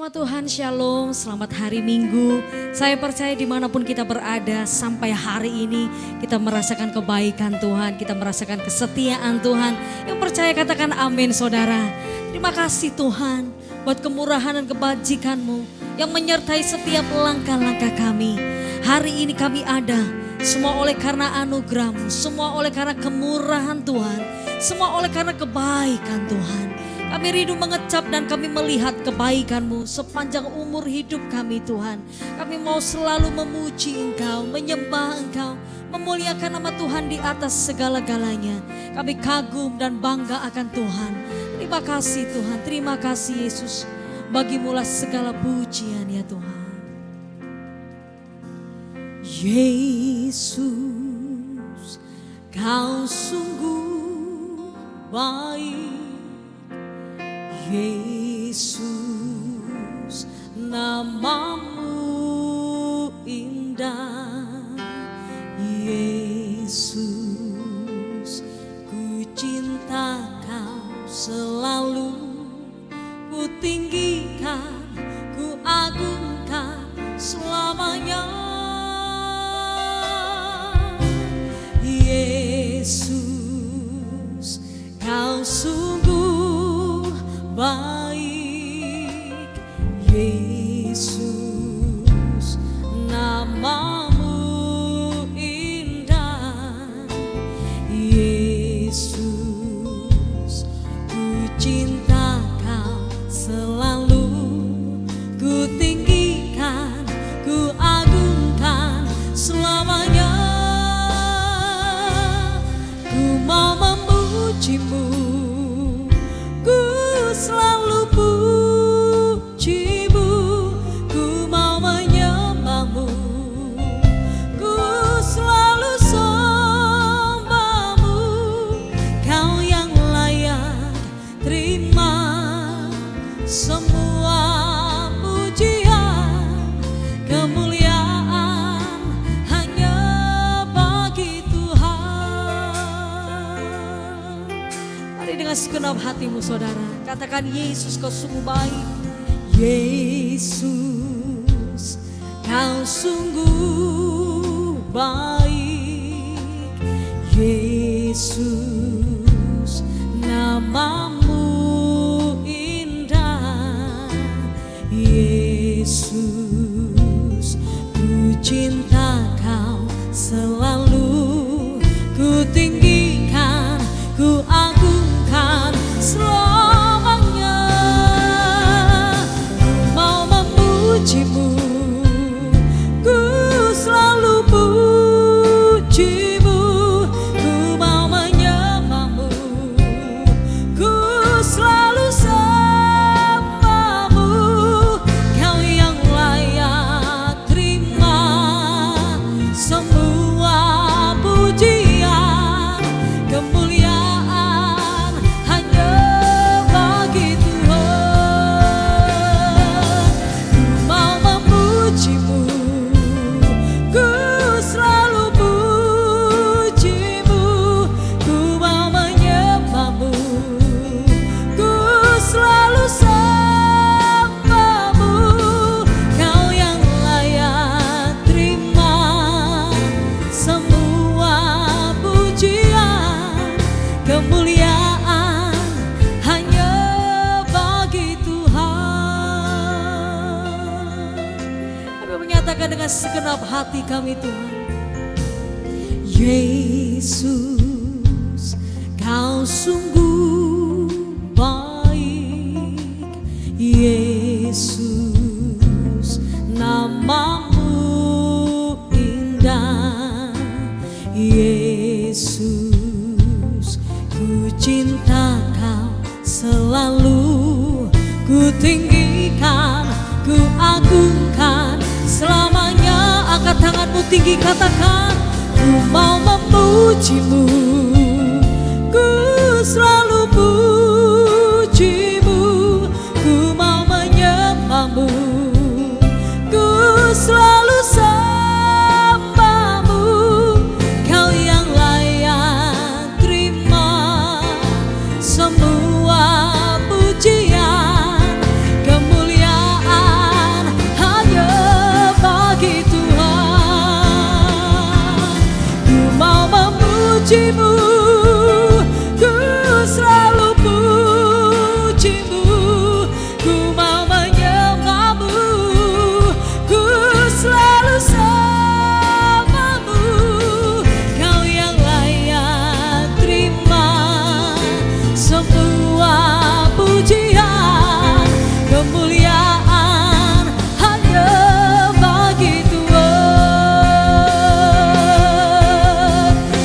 Jemaat Tuhan, Shalom, selamat hari Minggu. Saya percaya dimanapun kita berada sampai hari ini kita merasakan kebaikan Tuhan, kita merasakan kesetiaan Tuhan. Yang percaya katakan amin saudara. Terima kasih Tuhan buat kemurahan dan kebajikan-Mu yang menyertai setiap langkah-langkah kami. Hari ini kami ada, semua oleh karena anugerah-Mu, semua oleh karena kemurahan Tuhan, semua oleh karena kebaikan Tuhan. Kami rindu mengecap dan kami melihat kebaikan-Mu sepanjang umur hidup kami Tuhan. Kami mau selalu memuji Engkau, menyembah Engkau, memuliakan nama Tuhan di atas segala-galanya. Kami kagum dan bangga akan Tuhan. Terima kasih Tuhan, terima kasih Yesus. Bagimulah segala pujian ya Tuhan. Yesus, Kau sungguh baik. Yesus, nama-Mu indah. Yesus, ku cinta Kau selalu. Ku tinggikan, ku agungkan selamanya. Yesus, Kau sungguh baik. Yesus, nama-Mu indah. Yesus, ku cinta Kau selalu. Ku tinggikan, ku agungkan selamanya. Ku mau memuji-Mu, selalu puji-Mu, ku mau menyembah-Mu, ku selalu sembah-Mu. Kau yang layak terima semua pujian, kemuliaan hanya bagi Tuhan. Mari dengan segenap hatimu saudara, katakan Yesus Kau sungguh baik. Yesus, Kau sungguh baik. Yesus, nama-Mu indah. Yesus, ku cinta Kau selalu. Ku tinggikan, ku agungkan selamanya. Ku mau memuji-Mu, ku selalu puji-Mu, ku mau menyembah-Mu, ku selalu sembah-Mu. Kau yang layak terima semua pujian, kemuliaan hanya bagi Tuhan. Ku mau memuji-Mu, ku selalu puji-Mu, ku mau menyembah-Mu, ku selalu sembah-Mu. Kau yang layak terima semua pujian, kemuliaan hanya bagi Tuhan. Kami menyatakan dengan segenap hati kami Tuhan. Yesus, Kau sungguh baik. Yesus, nama-Mu indah. Yesus, ku cinta Kau selalu. Ku tinggikan, ku agungkan selamanya. Angkat tanganmu tinggi, katakan ku mau memuji-Mu, ku selalu puji-Mu, ku mau menyembah-Mu, ku selalu sembah-Mu. Kau yang layak terima semua pujian, kemuliaan pujimu, ku selalu pujimu, ku mau menyembahmu, ku selalu samamu, kau yang layak terima semua pujian, kemuliaan hanya bagi Tuhan.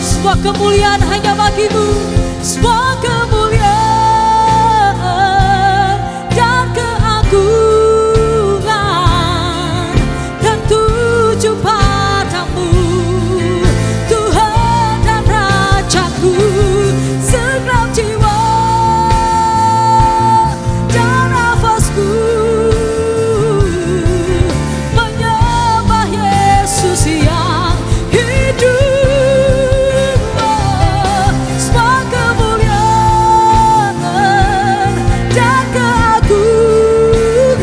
Semua kemuliaan hanya bagimu, semua kemuliaan dan keagungan tertuju padamu, Tuhan dan Rajaku. Segenap jiwa dan nafasku menyembah Yesus yang hidup. Semua kemuliaan dan keagungan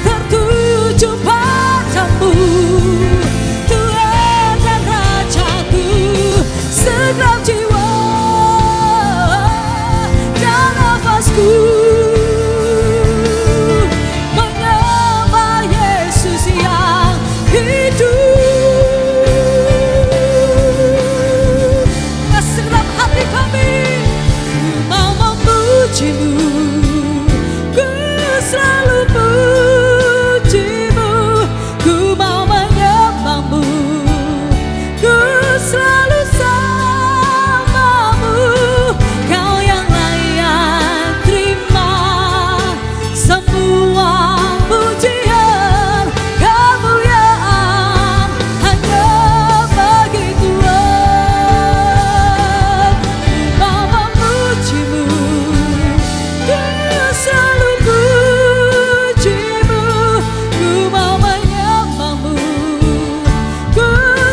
tertuju padamu, Tuhan dan Rajaku. Segenap jiwa dan nafasku menyembah Yesus yang hidup. Dengan segenap hati kami mau memujimu, ku selalu pujimu, ku mau menyembahmu, ku selalu samamu, kau yang layak terima semua pujian, kemuliaan hanya bagi Tuhan. Ku mau memujimu, ku selalu pujimu, ku mau menyembahmu, ku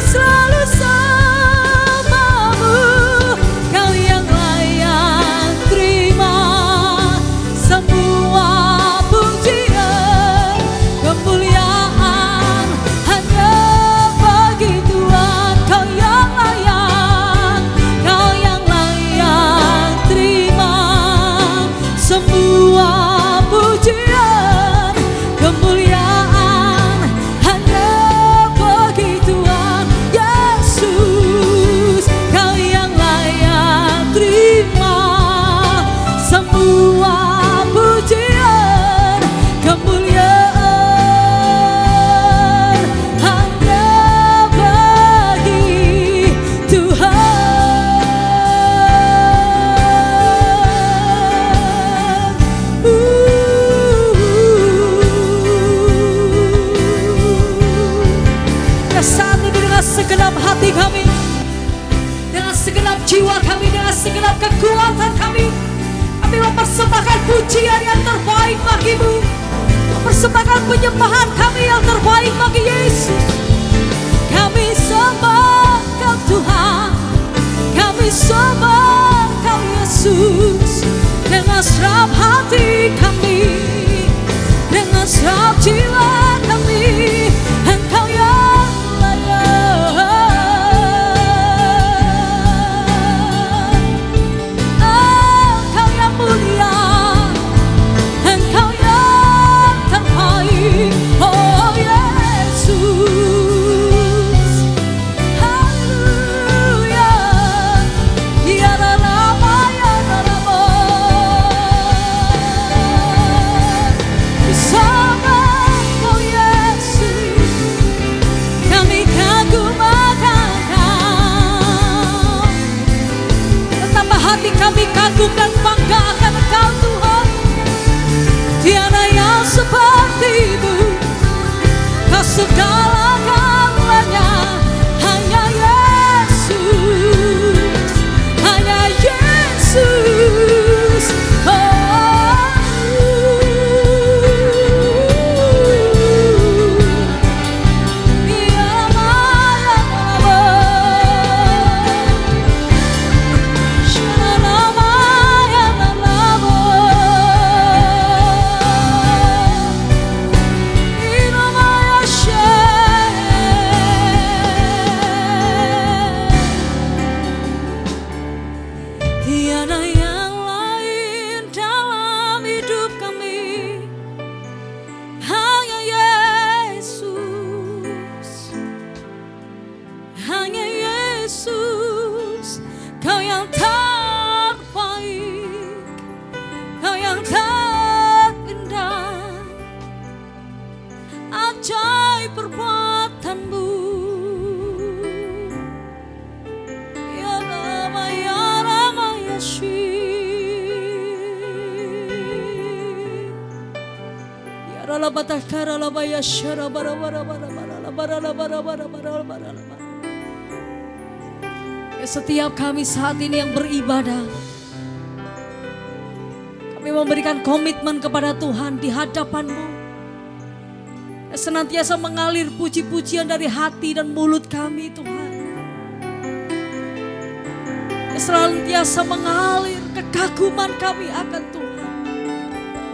selalu samamu, kau yang layak terima semua pujian, kemuliaan hanya bagi Tuhan. Kau yang layak, kau yang layak terima semua pujian, kemuliaan hanya bagi Tuhan. Yesus, kau yang layak terima semua pujian, kemuliaan hanya bagi Tuhan. Ya, saat ini dengan segenap hati kami, dengan segenap jiwa kami, dengan segenap kekuatan kami mempersembahkan pujian yang terbaik bagimu, mempersembahkan penyembahan kami yang terbaik bagi Yesus. Kami sembah Kau Tuhan, kami sembah Kau Yesus, dengan segenap hati kami, dengan segenap jiwa kami. Engkau yang layak, Engkau yang mulia, Engkau yang terbaik, oh Yesus. Haleluya, ya Rama, ya Rama. Bersama Kau Yesus, kami kagum akan Kau. Betapa hati kami kagum dan bangga akan Engkau Tuhan. Tiada yang seperti-Mu, Kau segala-galanya. Hanya Yesus, hanya Yesus. Yeah. ajaib perbuatan-Mu. Ya Rama ya Shi. Ya Rala batakara la ya shara bara bara bara bara bara bara bara bara bara. Ya setiap kami saat ini yang beribadah, kami memberikan komitmen kepada Tuhan di hadapan-Mu. Senantiasa mengalir puji-pujian dari hati dan mulut kami Tuhan. Senantiasa mengalir kekaguman kami akan Tuhan.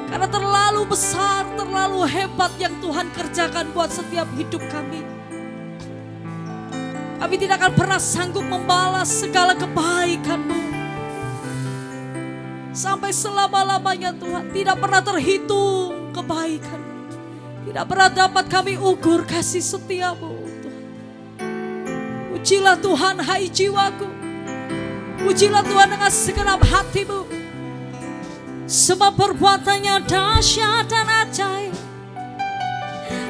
Karena terlalu besar, terlalu hebat yang Tuhan kerjakan buat setiap hidup kami. Kami tidak akan pernah sanggup membalas segala kebaikan-Mu. Sampai selama-lamanya Tuhan, tidak pernah terhitung kebaikan. Tidak pernah dapat kami ukur kasih setia-Mu Tuhan. Pujilah Tuhan hai jiwaku. Pujilah Tuhan dengan segenap hatimu. Sebab perbuatannya dahsyat dan ajaib.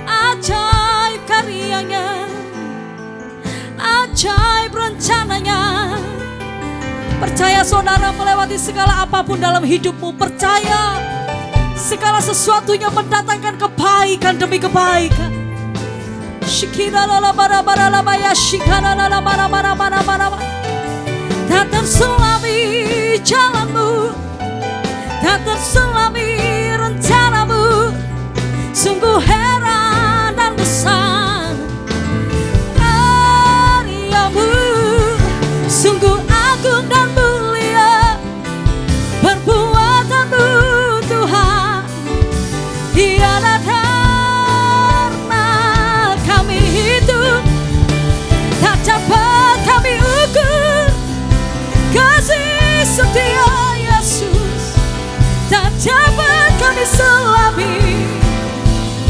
Ajaib karyanya. Ajaib rencananya. Percaya saudara melewati segala apapun dalam hidupmu. Percaya segala sesuatunya mendatangkan kebaikan demi kebaikan. Tak terselami jalanmu, tak terselami rencanamu. Sungguh heran dan besar karyamu. Sungguh agung dan mulia perbuatanmu Tuhan. Tiada pernah kami hitung, tak dapat kami ukur kasih setia Yesus. Tak dapat kami selami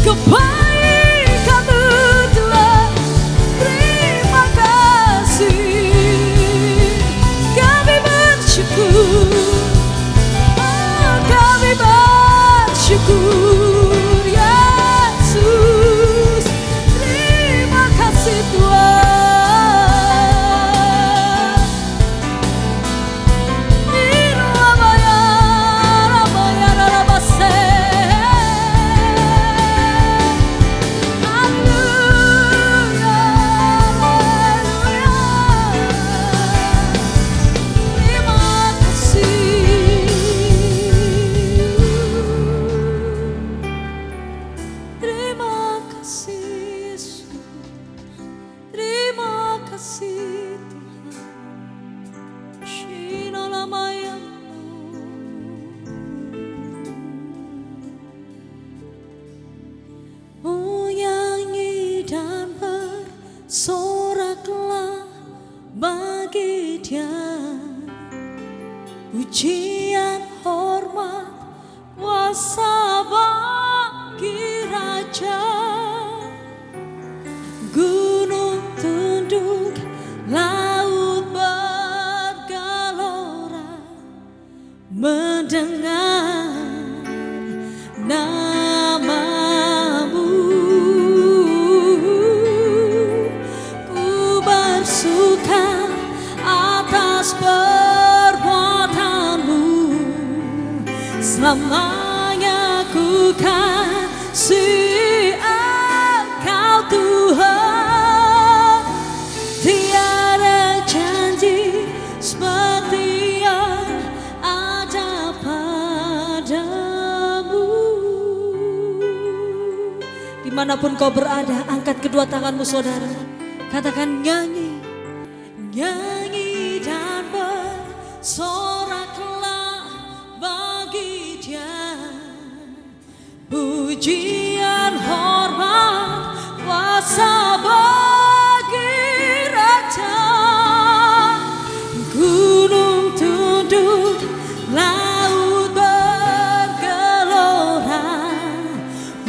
kebaikan-Mu Tuhan. Terima kasih, kami bersyukur, kami bersyukur Yesus. Terima kasih Tuhan. Soraklah bagi Dia pujian, hormat, kuasa bagi Raja. Gunung tunduk, laut bergelora, mendengar nama-Mu. Bersuka atas perbuatan-Mu. Selamanya ku kasih Engkau Tuhan. Tiada janji seperti yang ada padamu. Dimanapun kau berada, angkat kedua tanganmu saudara. Katakan nyanyi, nyanyi dan bersoraklah bagi Dia pujian, hormat, kuasa bagi Raja. Gunung tunduk, laut bergelora,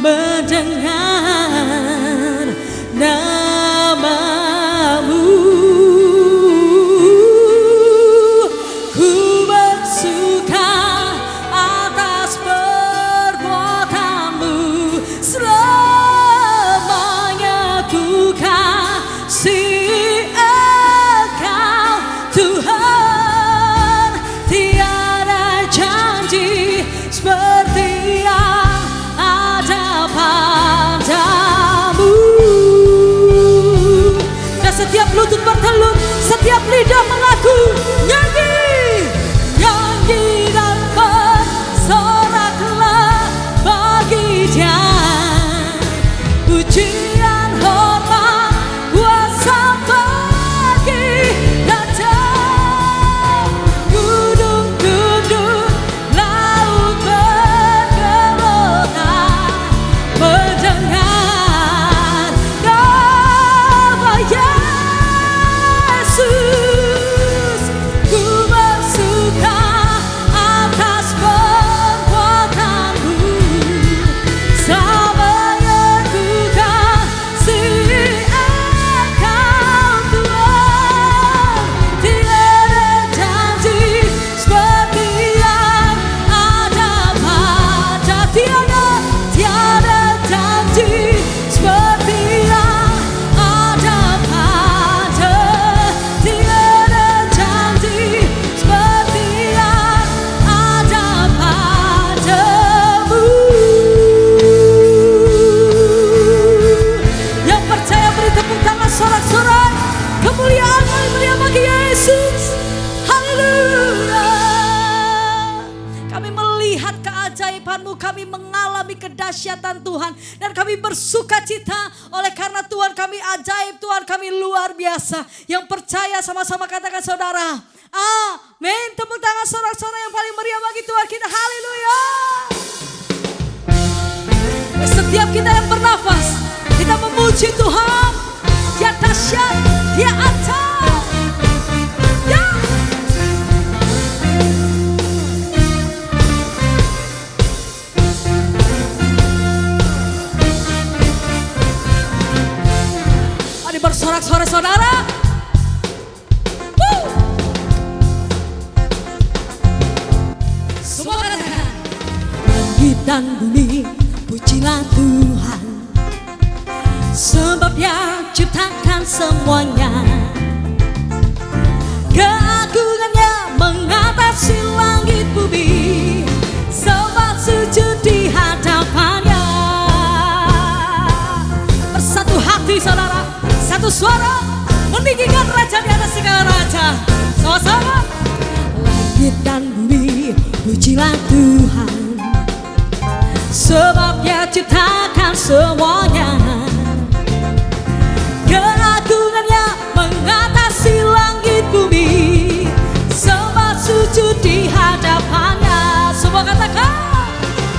mendengar nama-Mu. Ku bersuka atas perbuatan-Mu. setiap lidah mengaku nyanyi, nyanyi dan bersoraklah bagi Dia. Pujian hormat kuasa bagi Raja. Gunung tunduk, laut bergelora mendengar nama Yesus. Ku bersuka atas perbuatanmu, sama yang ku kasih Engkau Tuhan. Tiada janji seperti yang ada pada, tiada janji seperti yang ada pada, tiada janji seperti yang ada padamu. Yang percaya beri tepuk tangan sorak-sorai. Kemuliaan haleluya bagi Yesus. Haleluya. Kami melihat keajaiban-Mu, kami mengalami kedahsyatan Tuhan, dan kami bersuka cita oleh karena Tuhan kami ajaib, Tuhan kami luar biasa. Yang percaya sama-sama katakan saudara, amin. Tepuk tangan sorak-sorai yang paling meriah bagi Tuhan kita. Haleluya. Setiap kita yang bernafas, kita memuji Tuhan. Dia dahsyat, Dia ajaib. Ya. Mari bersorak-sorai saudara. Woo. Semua katakan, langit dan bumi pujilah Tuhan, sebab Dia ciptakan semuanya. Keagungannya mengatasi langit bumi, sebab sujud di hadapannya. Bersatu hati saudara, satu suara meninggikan Raja di atas segala raja. Sama-sama. Langit dan bumi pujilah Tuhan, sebab Dia ciptakan semuanya. Keagungannya mengatasi langit bumi, sebab sujud di hadapannya. Semua katakan,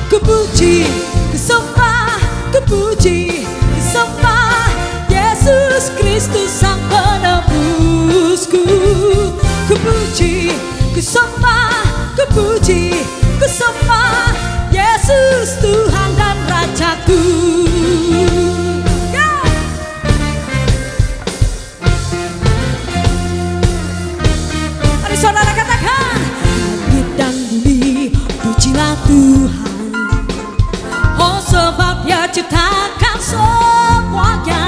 ku puji, ku sembah, ku puji, ku sembah Yesus Kristus Sang Penebusku. Ku puji, ku sembah, ku puji, ku sembah Yesus Tuhan dan Rajaku. Yeah. Mari saudara katakan, langit dan bumi pujilah Tuhan, oh sebab Dia ciptakan semuanya.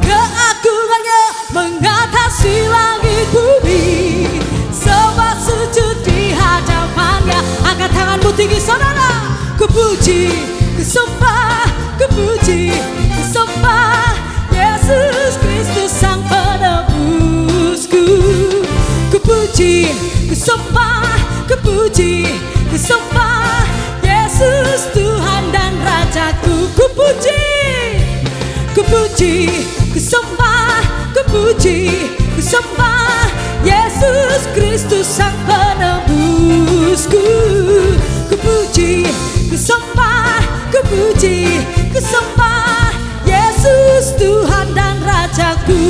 Keagungannya mengatasi langit bumi, sebab sujud di hadapannya. Angkat tanganmu tinggi saudara. Ku puji, ku sembah, ku puji, ku sembah Yesus Kristus Sang Penebusku. Ku puji, ku sembah, ku puji, ku sembah Yesus Tuhan dan Rajaku. Ku puji, ku puji, ku sembah, ku puji, ku sembah Yesus Kristus Sang Penebusku. Ku puji, ku sembah, ku puji, ku sembah Yesus Tuhan dan Rajaku.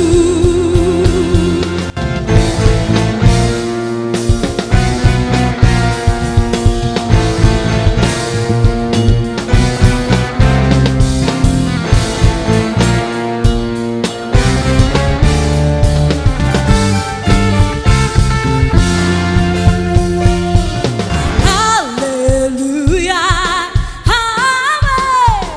Haleluya, amin.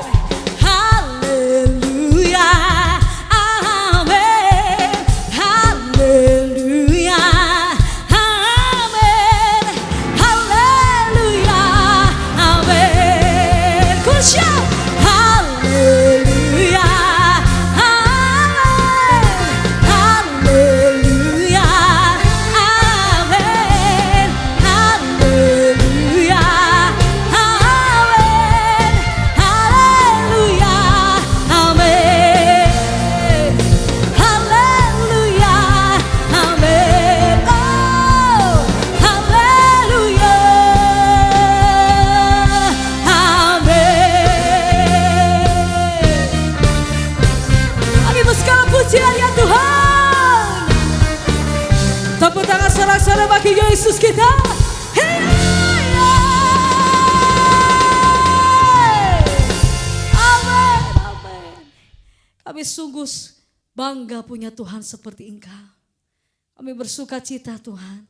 sekali bagi Yesus kita. Amin, amin. Kami sungguh bangga punya Tuhan seperti Engkau. Kami bersuka cita Tuhan,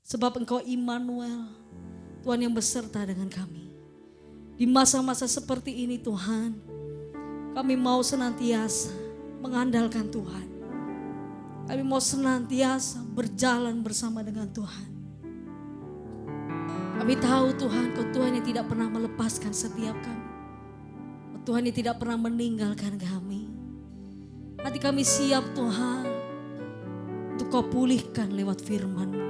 sebab Engkau Immanuel, Tuhan yang beserta dengan kami. Di masa-masa seperti ini Tuhan, kami mau senantiasa mengandalkan Tuhan. Kami mau senantiasa berjalan bersama dengan Tuhan. Kami tahu Tuhan, Kau Tuhan yang tidak pernah melepaskan setiap kami. Kau Tuhan yang tidak pernah meninggalkan kami. Hati kami siap Tuhan, untuk Kau pulihkan lewat firman-Mu.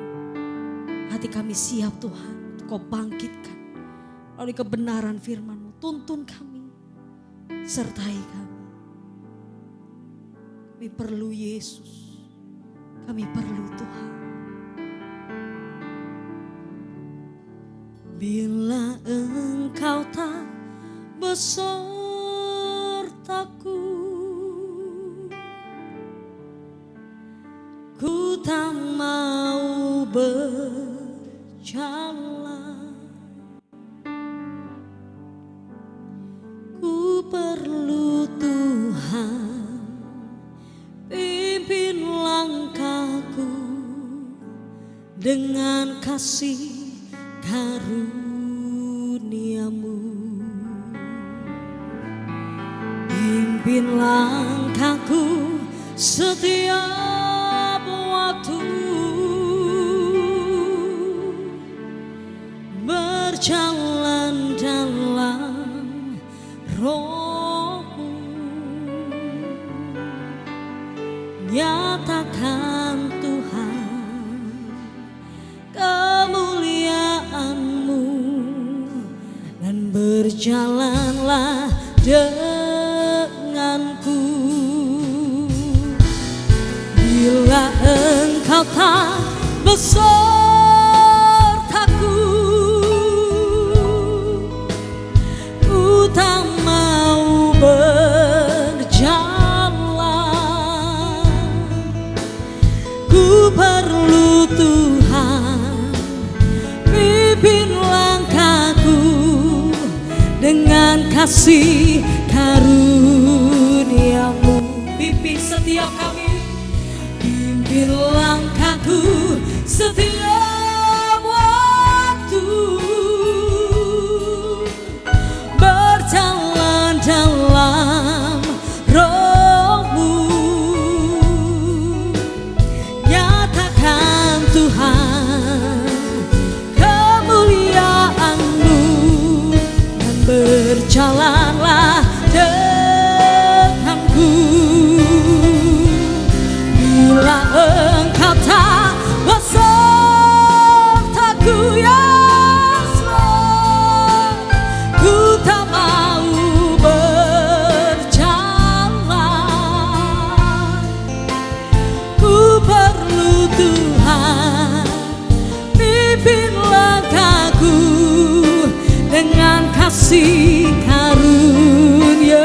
Hati kami siap Tuhan, untuk Kau bangkitkan melalui kebenaran firman-Mu. Tuntun kami, sertai kami. Kami perlu Yesus, kami perlu Tuhan. Bila Engkau tak besertaku, ku tak mau berjalan. Ku perlu Tuhan, pimpin langkahku dengan kasih karunia-Mu. Pimpin langkahku setiap waktu, berjalan dalam Roh-Mu. Nyatakan Tuhan kemuliaan-Mu, dan berjalanlah denganku. Bila Engkau tak besertaku, ku tak mau berjalan. Ku perlu Tuhan, pimpin langkahku dengan kasih karunia-Mu. Pimpin setiap kami, pimpin langkahku setiap waktu, berjalan dalam Roh-Mu. Nyatakan Tuhan kemuliaan-Mu, dan berjalanlah denganku. Bila Engkau tak besertaku, Yesus, ku tak mau berjalan. Ku perlu Tuhan, pimpin langkahku dengan kasih karunia-Mu.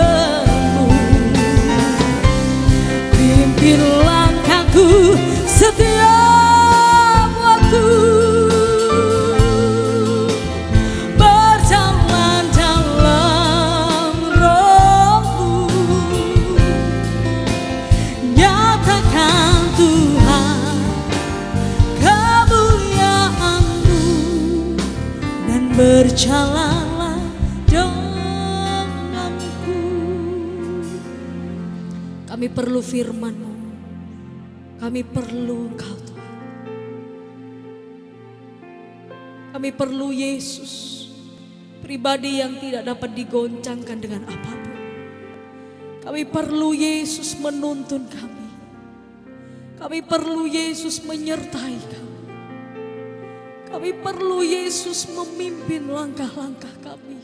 Pimpin langkahku setiap waktu, berjalan dalam Roh-Mu. Nyatakan Tuhan kemuliaan-Mu, dan berjalanlah denganku. Kami perlu firman-Mu, kami perlu Engkau Tuhan. Kami perlu Yesus, pribadi yang tidak dapat digoncangkan dengan apapun. Kami perlu Yesus menuntun kami. Kami perlu Yesus menyertai kami. Kami perlu Yesus memimpin langkah-langkah kami.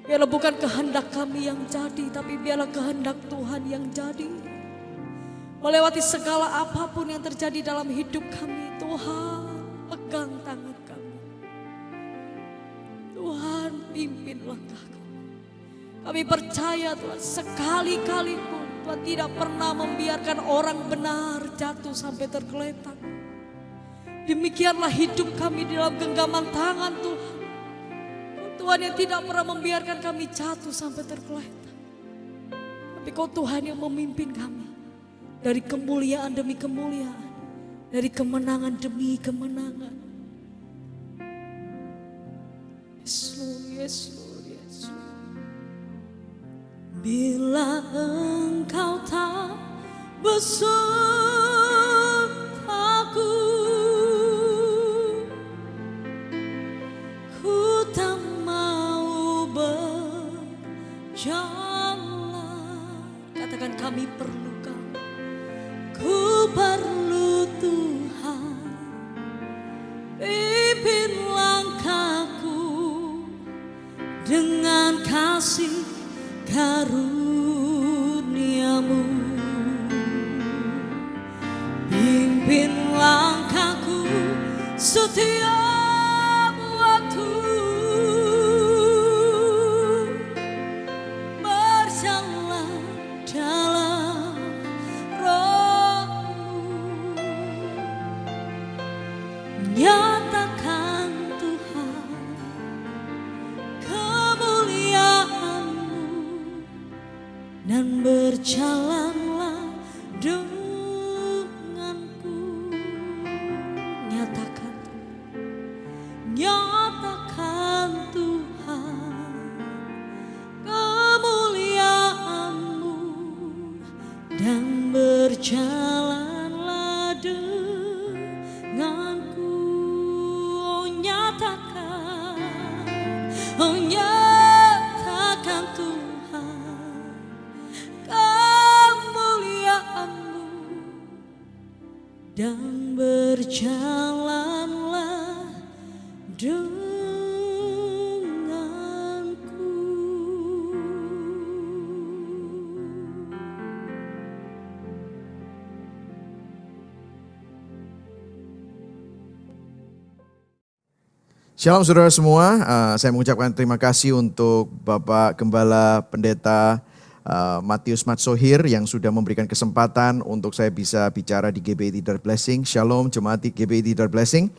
Biarlah bukan kehendak kami yang jadi, tapi biarlah kehendak Tuhan yang jadi. Melewati segala apapun yang terjadi dalam hidup kami, Tuhan pegang tangan kami. Tuhan pimpin langkah kami. Kami percaya Tuhan, sekali-kali pun Tuhan tidak pernah membiarkan orang benar jatuh sampai tergeletak. Demikianlah hidup kami di dalam genggaman tangan Tuhan. Tuhan yang tidak pernah membiarkan kami jatuh sampai tergeletak. Tapi Kau Tuhan yang memimpin kami dari kemuliaan demi kemuliaan, dari kemenangan demi kemenangan. Yes Lord, yes Lord, yes Lord. Bila Engkau tak besertaku, ku tak mau berjalan. Katakan kami perlu Kau. Ku perlu Tuhan, pimpin langkahku dengan kasih karunia-Mu. Pimpin langkahku setiap waktu, berjalan dalam Roh-Mu. Nyatakan Tuhan kemuliaan-Mu dan berjalanlah denganku. Nyatakan Tuhan kemuliaan-Mu dan berjalanlah denganku. Oh nyatakan, oh nyatakan Tuhan kemuliaan-Mu dan berjalanlah denganku. Shalom saudara semua, saya mengucapkan terima kasih untuk Bapak Gembala Pendeta Matius Matsohir yang sudah memberikan kesempatan untuk saya bisa bicara di GBI Leader Blessing. Shalom jemaat GBI Leader Blessing.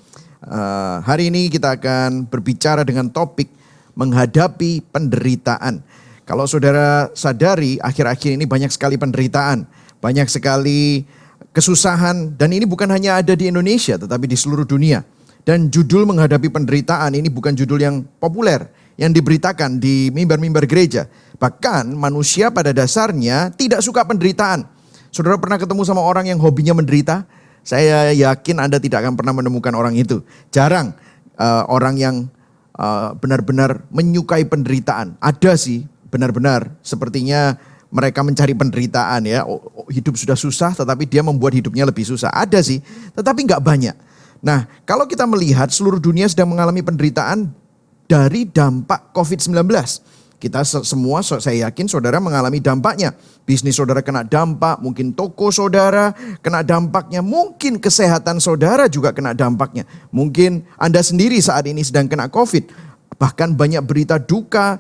Hari ini kita akan berbicara dengan topik menghadapi penderitaan. Kalau saudara sadari akhir-akhir ini banyak sekali penderitaan, banyak sekali kesusahan, dan ini bukan hanya ada di Indonesia tetapi di seluruh dunia. Dan judul menghadapi penderitaan ini bukan judul yang populer yang diberitakan di mimbar-mimbar gereja. Bahkan manusia pada dasarnya tidak suka penderitaan. Saudara pernah ketemu sama orang yang hobinya menderita? Saya yakin Anda tidak akan pernah menemukan orang itu. Jarang orang yang benar-benar menyukai penderitaan. Ada sih, benar-benar sepertinya mereka mencari penderitaan ya. Hidup sudah susah tetapi dia membuat hidupnya lebih susah. Ada sih, tetapi nggak banyak. Nah, kalau kita melihat seluruh dunia sedang mengalami penderitaan dari dampak COVID-19. Kita semua, saya yakin saudara mengalami dampaknya. Bisnis saudara kena dampak, mungkin toko saudara kena dampaknya, mungkin kesehatan saudara juga kena dampaknya. Mungkin Anda sendiri saat ini sedang kena COVID. Bahkan banyak berita duka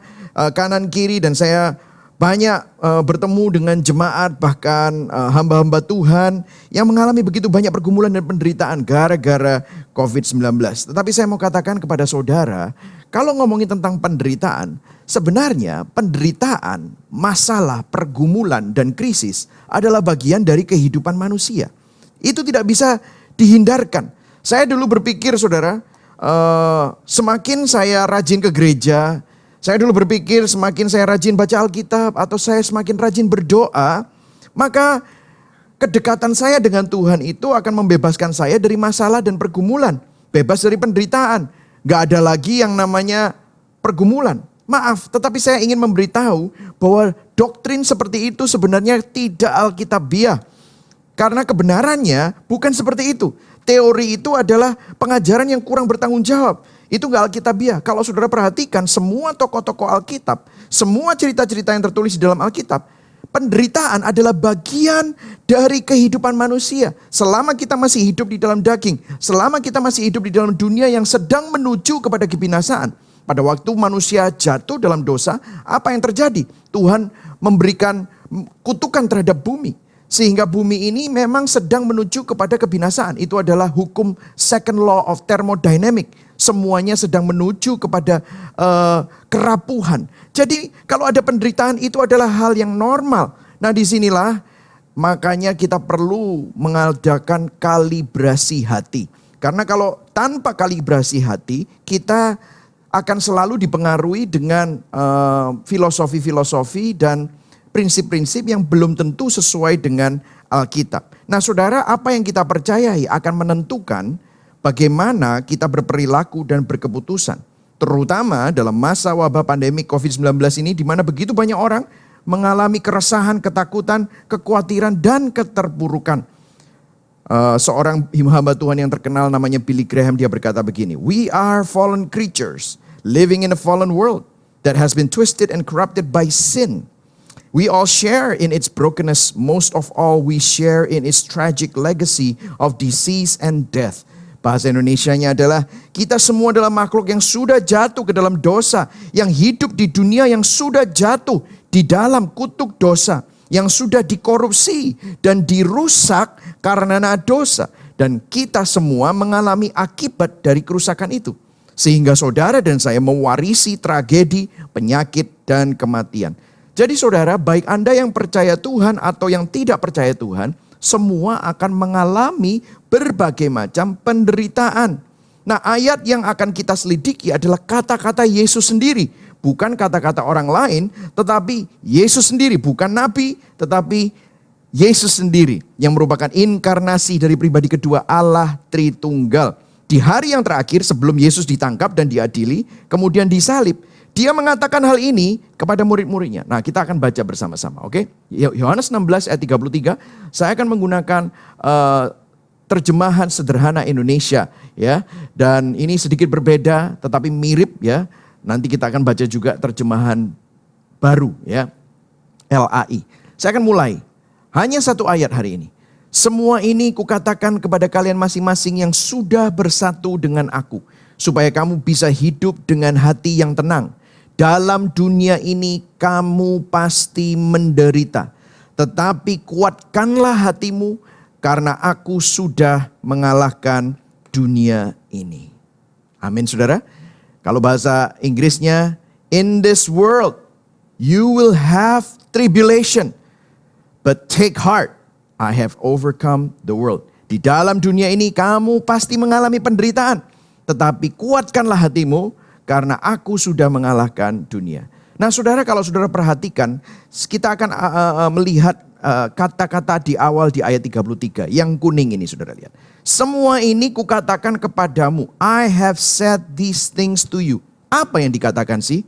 kanan kiri, dan saya banyak bertemu dengan jemaat, bahkan hamba-hamba Tuhan yang mengalami begitu banyak pergumulan dan penderitaan gara-gara COVID-19. Tetapi saya mau katakan kepada saudara, kalau ngomongin tentang penderitaan, sebenarnya penderitaan, masalah, pergumulan, dan krisis adalah bagian dari kehidupan manusia. Itu tidak bisa dihindarkan. Saya dulu berpikir saudara, semakin saya rajin ke gereja, saya dulu berpikir semakin saya rajin baca Alkitab atau saya semakin rajin berdoa, maka kedekatan saya dengan Tuhan itu akan membebaskan saya dari masalah dan pergumulan. Bebas dari penderitaan. Gak ada lagi yang namanya pergumulan. Maaf, tetapi saya ingin memberitahu bahwa doktrin seperti itu sebenarnya tidak Alkitabiah. Karena kebenarannya bukan seperti itu. Teori itu adalah pengajaran yang kurang bertanggung jawab. Itu gak Alkitabiah. Kalau saudara perhatikan semua tokoh-tokoh Alkitab, semua cerita-cerita yang tertulis di dalam Alkitab, penderitaan adalah bagian dari kehidupan manusia. Selama kita masih hidup di dalam daging, selama kita masih hidup di dalam dunia yang sedang menuju kepada kebinasaan. Pada waktu manusia jatuh dalam dosa, apa yang terjadi? Tuhan memberikan kutukan terhadap bumi. Sehingga bumi ini memang sedang menuju kepada kebinasaan. Itu adalah hukum second law of thermodynamic. Semuanya sedang menuju kepada kerapuhan. Jadi kalau ada penderitaan itu adalah hal yang normal. Nah disinilah makanya kita perlu mengadakan kalibrasi hati. Karena kalau tanpa kalibrasi hati, kita akan selalu dipengaruhi dengan filosofi-filosofi dan prinsip-prinsip yang belum tentu sesuai dengan Alkitab. Nah saudara, apa yang kita percayai akan menentukan bagaimana kita berperilaku dan berkeputusan. Terutama dalam masa wabah pandemi COVID-19 ini, di mana begitu banyak orang mengalami keresahan, ketakutan, kekhawatiran, dan keterpurukan. Seorang hamba Tuhan yang terkenal namanya Billy Graham, dia berkata begini, "We are fallen creatures living in a fallen world that has been twisted and corrupted by sin. We all share in its brokenness. Most of all, we share in its tragic legacy of disease and death." Bahasa Indonesianya adalah, kita semua adalah makhluk yang sudah jatuh ke dalam dosa, yang hidup di dunia yang sudah jatuh di dalam kutuk dosa, yang sudah dikorupsi dan dirusak karena dosa. Dan kita semua mengalami akibat dari kerusakan itu. Sehingga saudara dan saya mewarisi tragedi, penyakit, dan kematian. Jadi saudara, baik Anda yang percaya Tuhan atau yang tidak percaya Tuhan, semua akan mengalami berbagai macam penderitaan. Nah, ayat yang akan kita selidiki adalah kata-kata Yesus sendiri. Bukan kata-kata orang lain, tetapi Yesus sendiri. Bukan nabi, tetapi Yesus sendiri. Yang merupakan inkarnasi dari pribadi kedua Allah Tritunggal. Di hari yang terakhir sebelum Yesus ditangkap dan diadili, kemudian disalib, dia mengatakan hal ini kepada murid-muridnya. Nah, kita akan baca bersama-sama, oke? Yohanes 16 ayat 33, saya akan menggunakan terjemahan sederhana Indonesia, ya. Dan ini sedikit berbeda tetapi mirip, ya. Nanti kita akan baca juga terjemahan baru, ya. LAI. Saya akan mulai. Hanya satu ayat hari ini. Semua ini kukatakan kepada kalian masing-masing yang sudah bersatu dengan aku, supaya kamu bisa hidup dengan hati yang tenang. Dalam dunia ini kamu pasti menderita. Tetapi kuatkanlah hatimu karena aku sudah mengalahkan dunia ini. Amin saudara. Kalau bahasa Inggrisnya, in this world you will have tribulation. But take heart, I have overcome the world. Di dalam dunia ini kamu pasti mengalami penderitaan. Tetapi kuatkanlah hatimu karena aku sudah mengalahkan dunia. Nah saudara, kalau saudara perhatikan, kita akan melihat kata-kata di awal di ayat 33. Yang kuning ini saudara lihat. Semua ini kukatakan kepadamu. I have said these things to you. Apa yang dikatakan sih?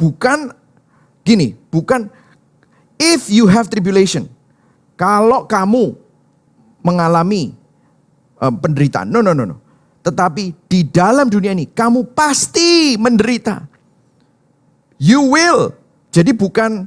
Bukan gini, bukan if you have tribulation. Kalau kamu mengalami penderitaan. No. Tetapi di dalam dunia ini kamu pasti menderita. You will. Jadi bukan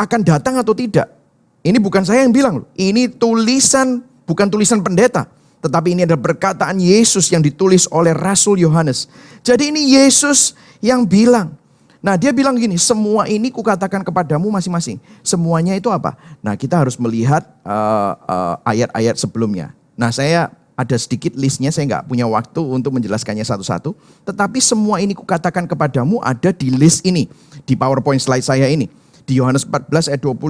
akan datang atau tidak. Ini bukan saya yang bilang. Ini tulisan, bukan tulisan pendeta. Tetapi ini adalah perkataan Yesus yang ditulis oleh Rasul Yohanes. Jadi ini Yesus yang bilang. Nah dia bilang gini, semua ini kukatakan kepadamu masing-masing. Semuanya itu apa? Nah kita harus melihat ayat-ayat sebelumnya. Nah saya ada sedikit listnya, saya nggak punya waktu untuk menjelaskannya satu-satu. Tetapi semua ini kukatakan kepadamu ada di list ini. Di PowerPoint slide saya ini. Di Yohanes 14 ayat 25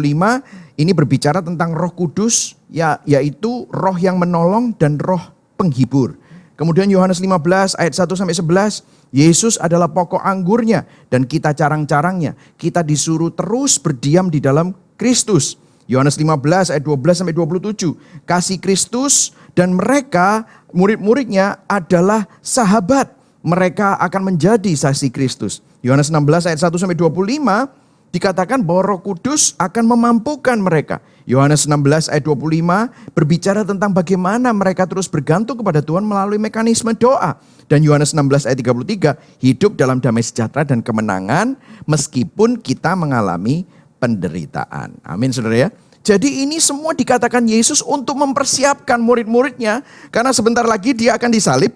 ini berbicara tentang Roh Kudus, yaitu roh yang menolong dan roh penghibur. Kemudian Yohanes 15 ayat 1 sampai 11, Yesus adalah pokok anggurnya dan kita carang-carangnya. Kita disuruh terus berdiam di dalam Kristus. Yohanes 15 ayat 12 sampai 27, kasih Kristus dan mereka murid-muridnya adalah sahabat. Mereka akan menjadi saksi Kristus. Yohanes 16 ayat 1 sampai 25 dikatakan bahwa Roh Kudus akan memampukan mereka. Yohanes 16 ayat 25 berbicara tentang bagaimana mereka terus bergantung kepada Tuhan melalui mekanisme doa. Dan Yohanes 16 ayat 33 hidup dalam damai sejahtera dan kemenangan meskipun kita mengalami penderitaan. Amin saudara ya. Jadi ini semua dikatakan Yesus untuk mempersiapkan murid-muridnya. Karena sebentar lagi dia akan disalib.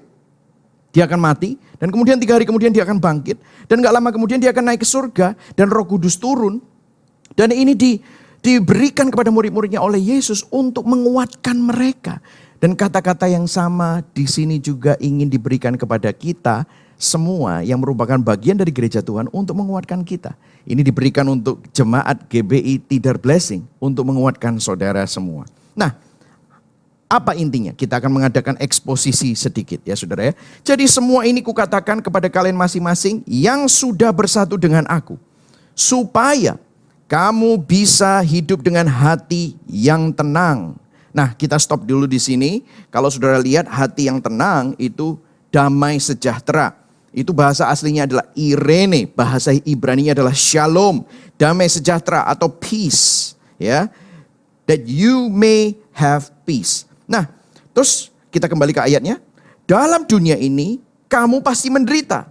Dia akan mati. Dan kemudian 3 hari kemudian dia akan bangkit. Dan gak lama kemudian dia akan naik ke surga. Dan Roh Kudus turun. Dan ini diberikan kepada murid-muridnya oleh Yesus untuk menguatkan mereka. Dan kata-kata yang sama di sini juga ingin diberikan kepada kita semua yang merupakan bagian dari gereja Tuhan untuk menguatkan kita. Ini diberikan untuk jemaat GBI Tidar Blessing untuk menguatkan saudara semua. Nah, apa intinya? Kita akan mengadakan eksposisi sedikit ya saudara ya. Jadi semua ini kukatakan kepada kalian masing-masing yang sudah bersatu dengan aku. Supaya kamu bisa hidup dengan hati yang tenang. Nah, kita stop dulu di sini. Kalau saudara lihat hati yang tenang itu damai sejahtera. Itu bahasa aslinya adalah irene, bahasa Ibrani adalah shalom, damai sejahtera atau peace, ya. That you may have peace. Nah, terus kita kembali ke ayatnya. Dalam dunia ini kamu pasti menderita.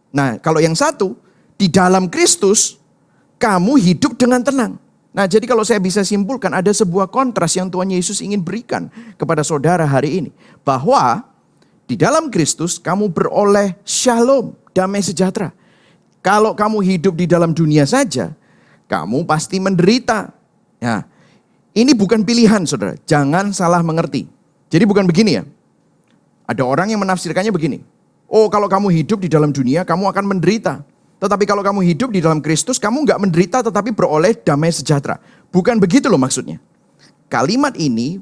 Nah, kalau yang satu, di dalam Kristus kamu hidup dengan tenang. Nah, jadi kalau saya bisa simpulkan ada sebuah kontras yang Tuhan Yesus ingin berikan kepada saudara hari ini. Bahwa di dalam Kristus kamu beroleh shalom, damai sejahtera. Kalau kamu hidup di dalam dunia saja, kamu pasti menderita. Nah, ini bukan pilihan saudara, jangan salah mengerti. Jadi bukan begini ya, ada orang yang menafsirkannya begini. Oh, kalau kamu hidup di dalam dunia, kamu akan menderita. Tetapi kalau kamu hidup di dalam Kristus, kamu nggak menderita tetapi beroleh damai sejahtera. Bukan begitu loh maksudnya. Kalimat ini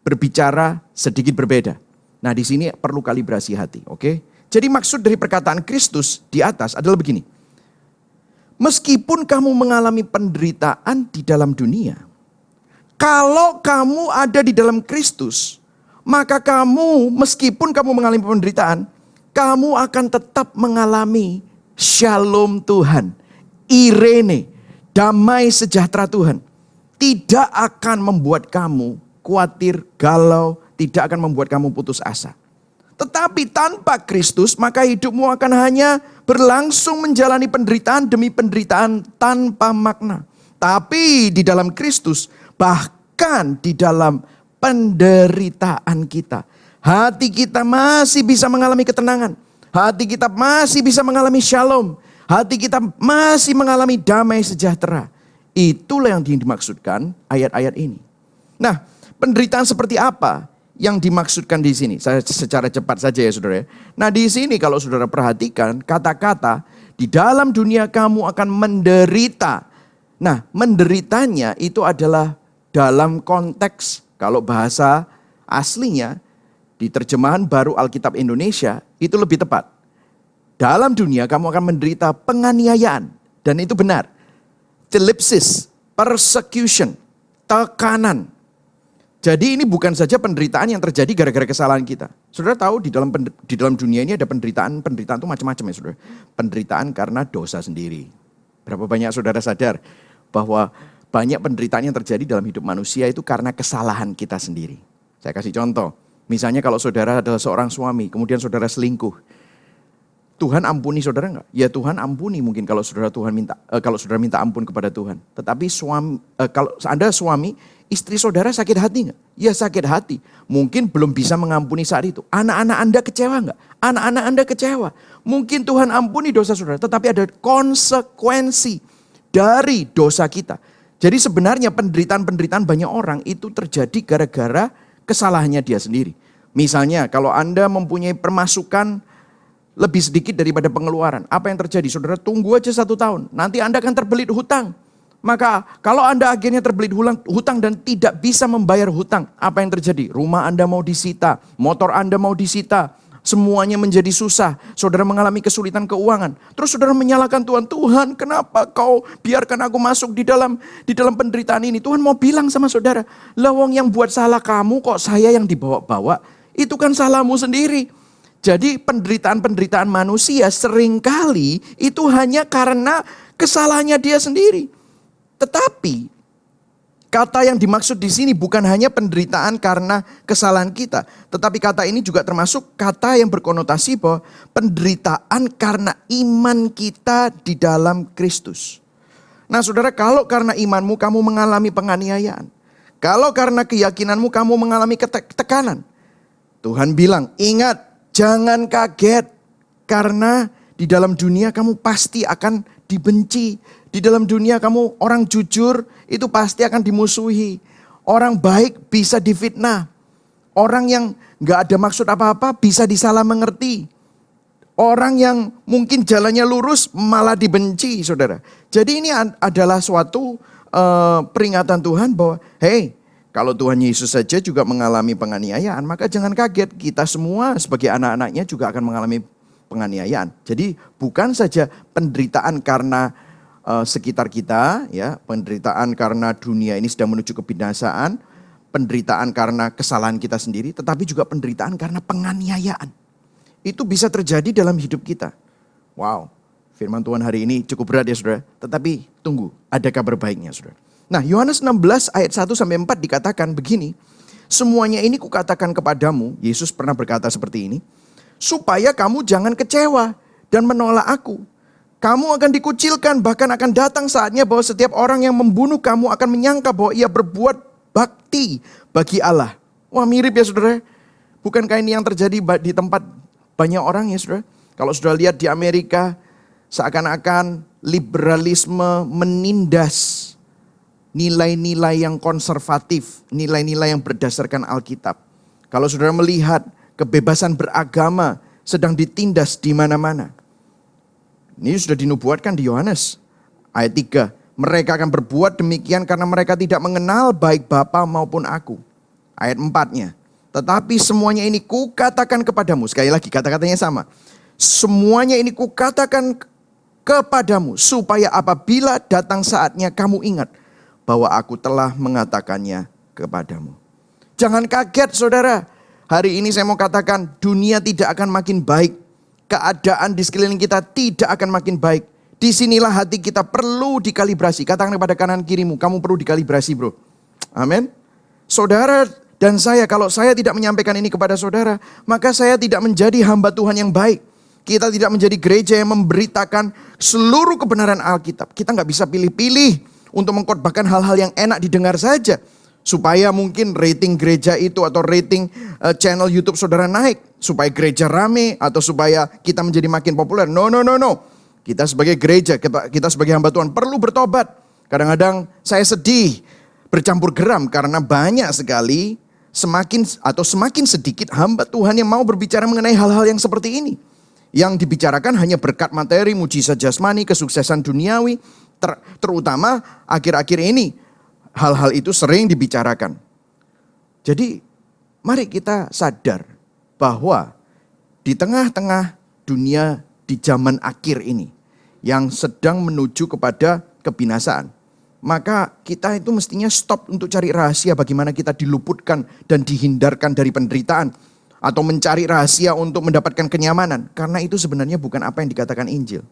berbicara sedikit berbeda. Nah, di sini perlu kalibrasi hati, oke? Jadi maksud dari perkataan Kristus di atas adalah begini. Meskipun kamu mengalami penderitaan di dalam dunia, kalau kamu ada di dalam Kristus, maka kamu meskipun kamu mengalami penderitaan, kamu akan tetap mengalami shalom Tuhan, irene, damai sejahtera Tuhan. Tidak akan membuat kamu khawatir, galau, tidak akan membuat kamu putus asa. Tetapi tanpa Kristus maka hidupmu akan hanya berlangsung menjalani penderitaan demi penderitaan tanpa makna. Tapi di dalam Kristus, bahkan di dalam penderitaan kita, hati kita masih bisa mengalami ketenangan. Hati kita masih bisa mengalami shalom. Hati kita masih mengalami damai sejahtera. Itulah yang dimaksudkan ayat-ayat ini. Nah, penderitaan seperti apa yang dimaksudkan di sini? Saya secara cepat saja ya saudara. Nah, di sini kalau saudara perhatikan kata-kata di dalam dunia kamu akan menderita. Nah, menderitanya itu adalah dalam konteks kalau bahasa aslinya di terjemahan baru Alkitab Indonesia itu lebih tepat. Dalam dunia kamu akan menderita penganiayaan. Dan itu benar. Thlipsis, persecution, tekanan. Jadi ini bukan saja penderitaan yang terjadi gara-gara kesalahan kita. Saudara tahu di dalam dunia ini ada penderitaan itu macam-macam ya saudara. Penderitaan karena dosa sendiri. Berapa banyak saudara sadar bahwa banyak penderitaan yang terjadi dalam hidup manusia itu karena kesalahan kita sendiri. Saya kasih contoh. Misalnya kalau saudara adalah seorang suami, kemudian saudara selingkuh. Tuhan ampuni saudara enggak? Ya Tuhan ampuni mungkin kalau saudara minta ampun kepada Tuhan. Tetapi kalau Anda suami, istri saudara sakit hati enggak? Ya sakit hati. Mungkin belum bisa mengampuni saat itu. Anak-anak Anda kecewa enggak? Anak-anak Anda kecewa. Mungkin Tuhan ampuni dosa saudara, tetapi ada konsekuensi dari dosa kita. Jadi sebenarnya penderitaan-penderitaan banyak orang itu terjadi gara-gara kesalahannya dia sendiri. Misalnya kalau Anda mempunyai pemasukan lebih sedikit daripada pengeluaran. Apa yang terjadi? Saudara tunggu aja 1 tahun. Nanti Anda akan terbelit hutang. Maka kalau Anda akhirnya terbelit hutang dan tidak bisa membayar hutang. Apa yang terjadi? Rumah Anda mau disita. Motor Anda mau disita. Semuanya menjadi susah. Saudara mengalami kesulitan keuangan. Terus saudara menyalahkan Tuhan. Tuhan kenapa kau biarkan aku masuk di dalam penderitaan ini. Tuhan mau bilang sama saudara. Lawang yang buat salah kamu kok saya yang dibawa-bawa. Itu kan salahmu sendiri. Jadi penderitaan-penderitaan manusia seringkali itu hanya karena kesalahannya dia sendiri. Tetapi kata yang dimaksud di sini bukan hanya penderitaan karena kesalahan kita. Tetapi kata ini juga termasuk kata yang berkonotasi bahwa penderitaan karena iman kita di dalam Kristus. Nah saudara, kalau karena imanmu kamu mengalami penganiayaan. Kalau karena keyakinanmu kamu mengalami tekanan. Tuhan bilang, ingat. Jangan kaget karena di dalam dunia kamu pasti akan dibenci Di dalam dunia kamu orang jujur itu pasti akan dimusuhi. Orang baik bisa difitnah. Orang yang gak ada maksud apa-apa bisa disalah mengerti. Orang yang mungkin jalannya lurus malah dibenci, saudara. Jadi ini adalah suatu peringatan Tuhan bahwa, hey, kalau Tuhan Yesus saja juga mengalami penganiayaan, maka jangan kaget. Kita semua sebagai anak-anaknya juga akan mengalami penganiayaan. Jadi bukan saja penderitaan karena sekitar kita, ya, penderitaan karena dunia ini sedang menuju kebinasaan, penderitaan karena kesalahan kita sendiri, tetapi juga penderitaan karena penganiayaan. Itu bisa terjadi dalam hidup kita. Wow, firman Tuhan hari ini cukup berat ya saudara, tetapi tunggu, ada kabar baiknya saudara. Nah, Yohanes 16 ayat 1-4 dikatakan begini, semuanya ini kukatakan kepadamu, Yesus pernah berkata seperti ini, supaya kamu jangan kecewa dan menolak aku. Kamu akan dikucilkan, bahkan akan datang saatnya bahwa setiap orang yang membunuh kamu akan menyangka bahwa ia berbuat bakti bagi Allah. Wah, mirip ya saudara. Bukankah ini yang terjadi di tempat banyak orang ya saudara? Kalau saudara lihat di Amerika, seakan-akan liberalisme menindas nilai-nilai yang konservatif, nilai-nilai yang berdasarkan Alkitab. Kalau saudara melihat kebebasan beragama sedang ditindas di mana-mana. Ini sudah dinubuatkan di Yohanes ayat 3. Mereka akan berbuat demikian karena mereka tidak mengenal baik Bapa maupun aku. Ayat 4-nya. Tetapi semuanya ini kukatakan kepadamu. Sekali lagi kata-katanya sama. Semuanya ini kukatakan kepadamu supaya apabila datang saatnya kamu ingat bahwa aku telah mengatakannya kepadamu. Jangan kaget saudara. Hari ini saya mau katakan dunia tidak akan makin baik. Keadaan di sekeliling kita tidak akan makin baik. Disinilah hati kita perlu dikalibrasi. Katakan kepada kanan kirimu, kamu perlu dikalibrasi bro. Amin. Saudara dan saya, kalau saya tidak menyampaikan ini kepada saudara, maka saya tidak menjadi hamba Tuhan yang baik. Kita tidak menjadi gereja yang memberitakan seluruh kebenaran Alkitab. Kita nggak bisa pilih-pilih untuk mengkhotbahkan hal-hal yang enak didengar saja. Supaya mungkin rating gereja itu atau rating channel YouTube saudara naik. Supaya gereja rame atau supaya kita menjadi makin populer. No. Kita sebagai gereja, kita sebagai hamba Tuhan perlu bertobat. Kadang-kadang saya sedih, bercampur geram karena banyak sekali semakin sedikit hamba Tuhan yang mau berbicara mengenai hal-hal yang seperti ini. Yang dibicarakan hanya berkat materi, mujizat jasmani, kesuksesan duniawi. Terutama akhir-akhir ini hal-hal itu sering dibicarakan. Jadi mari kita sadar bahwa di tengah-tengah dunia di zaman akhir ini yang sedang menuju kepada kebinasaan, maka kita itu mestinya stop untuk cari rahasia bagaimana kita diluputkan dan dihindarkan dari penderitaan atau mencari rahasia untuk mendapatkan kenyamanan, karena itu sebenarnya bukan apa yang dikatakan Injil.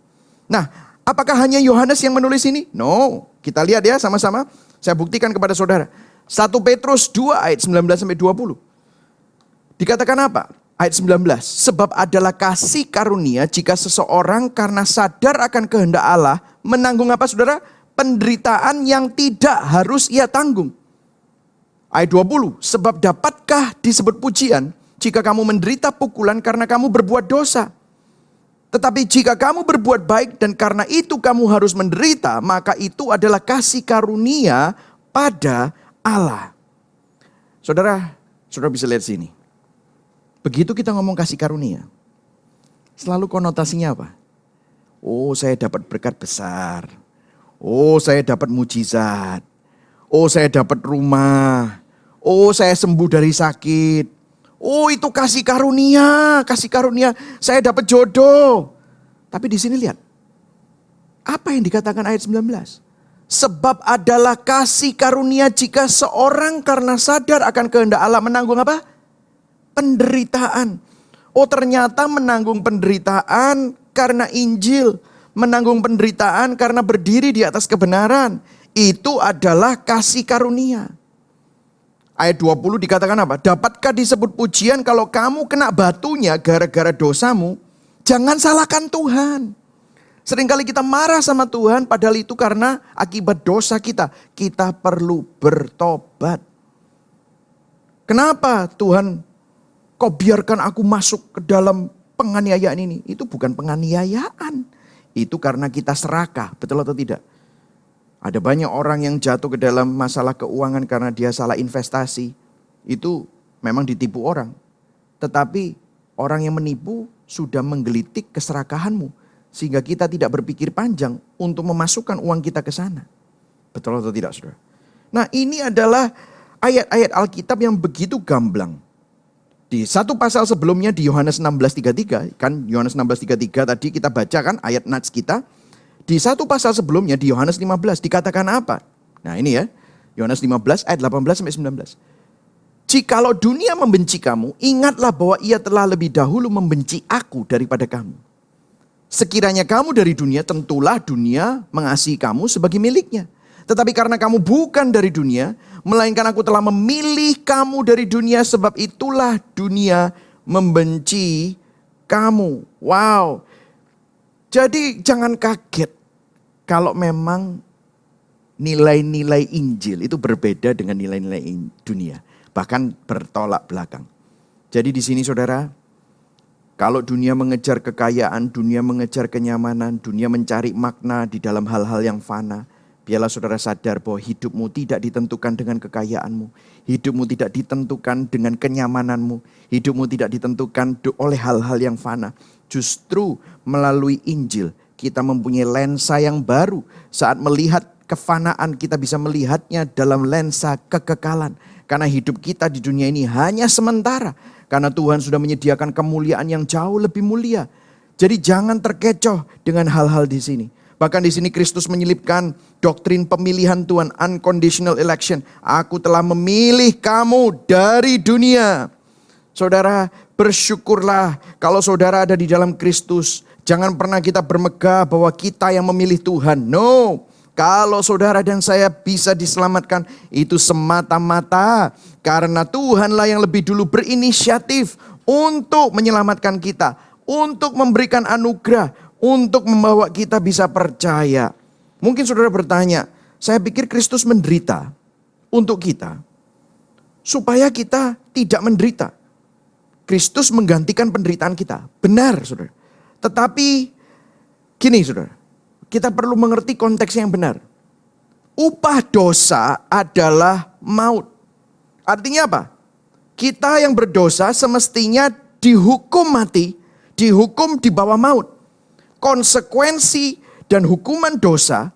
Nah, apakah hanya Yohanes yang menulis ini? No, kita lihat ya sama-sama. Saya buktikan kepada saudara. 1 Petrus 2 ayat 19-20. Dikatakan apa? Ayat 19. Sebab adalah kasih karunia jika seseorang karena sadar akan kehendak Allah menanggung apa saudara? Penderitaan yang tidak harus ia tanggung. Ayat 20. Sebab dapatkah disebut pujian jika kamu menderita pukulan karena kamu berbuat dosa? Tetapi jika kamu berbuat baik dan karena itu kamu harus menderita, maka itu adalah kasih karunia pada Allah. Saudara bisa lihat sini. Begitu kita ngomong kasih karunia, selalu konotasinya apa? Oh, saya dapat berkat besar. Oh, saya dapat mujizat. Oh, saya dapat rumah. Oh, saya sembuh dari sakit. Oh, itu kasih karunia. Saya dapat jodoh. Tapi di sini lihat. Apa yang dikatakan ayat 19? Sebab adalah kasih karunia jika seorang karena sadar akan kehendak Allah menanggung apa? Penderitaan. Oh, ternyata menanggung penderitaan karena Injil. Menanggung penderitaan karena berdiri di atas kebenaran. Itu adalah kasih karunia. Ayat 20 dikatakan apa? Dapatkah disebut pujian kalau kamu kena batunya gara-gara dosamu? Jangan salahkan Tuhan. Seringkali kita marah sama Tuhan padahal itu karena akibat dosa kita. Kita perlu bertobat. Kenapa Tuhan kau biarkan aku masuk ke dalam penganiayaan ini? Itu bukan penganiayaan. Itu karena kita serakah, betul atau tidak? Ada banyak orang yang jatuh ke dalam masalah keuangan karena dia salah investasi. Itu memang ditipu orang. Tetapi orang yang menipu sudah menggelitik keserakahanmu. Sehingga kita tidak berpikir panjang untuk memasukkan uang kita ke sana. Betul atau tidak, saudara? Nah, ini adalah ayat-ayat Alkitab yang begitu gamblang. Di satu pasal sebelumnya di Yohanes 16:33, kan Yohanes 16:33 tadi kita baca kan ayat nats kita. Di satu pasal sebelumnya di Yohanes 15 dikatakan apa? Nah ini ya, Yohanes 15 ayat 18-19. Jikalau dunia membenci kamu, ingatlah bahwa ia telah lebih dahulu membenci aku daripada kamu. Sekiranya kamu dari dunia, tentulah dunia mengasihi kamu sebagai miliknya. Tetapi karena kamu bukan dari dunia, melainkan aku telah memilih kamu dari dunia, sebab itulah dunia membenci kamu. Wow. Jadi jangan kaget kalau memang nilai-nilai Injil itu berbeda dengan nilai-nilai dunia. Bahkan bertolak belakang. Jadi di sini saudara, kalau dunia mengejar kekayaan, dunia mengejar kenyamanan, dunia mencari makna di dalam hal-hal yang fana, biarlah saudara sadar bahwa hidupmu tidak ditentukan dengan kekayaanmu. Hidupmu tidak ditentukan dengan kenyamananmu. Hidupmu tidak ditentukan oleh hal-hal yang fana. Justru melalui Injil kita mempunyai lensa yang baru. Saat melihat kefanaan kita bisa melihatnya dalam lensa kekekalan. Karena hidup kita di dunia ini hanya sementara. Karena Tuhan sudah menyediakan kemuliaan yang jauh lebih mulia. Jadi jangan terkecoh dengan hal-hal di sini. Bahkan di sini Kristus menyelipkan doktrin pemilihan Tuhan, unconditional election. Aku telah memilih kamu dari dunia. Saudara, bersyukurlah kalau saudara ada di dalam Kristus. Jangan pernah kita bermegah bahwa kita yang memilih Tuhan. No, kalau saudara dan saya bisa diselamatkan, itu semata-mata karena Tuhanlah yang lebih dulu berinisiatif untuk menyelamatkan kita. Untuk memberikan anugerah, untuk membawa kita bisa percaya. Mungkin saudara bertanya, saya pikir Kristus menderita untuk kita supaya kita tidak menderita. Kristus menggantikan penderitaan kita. Benar, saudara. Tetapi gini, saudara. Kita perlu mengerti konteks yang benar. Upah dosa adalah maut. Artinya apa? Kita yang berdosa semestinya dihukum mati, dihukum di bawah maut. Konsekuensi dan hukuman dosa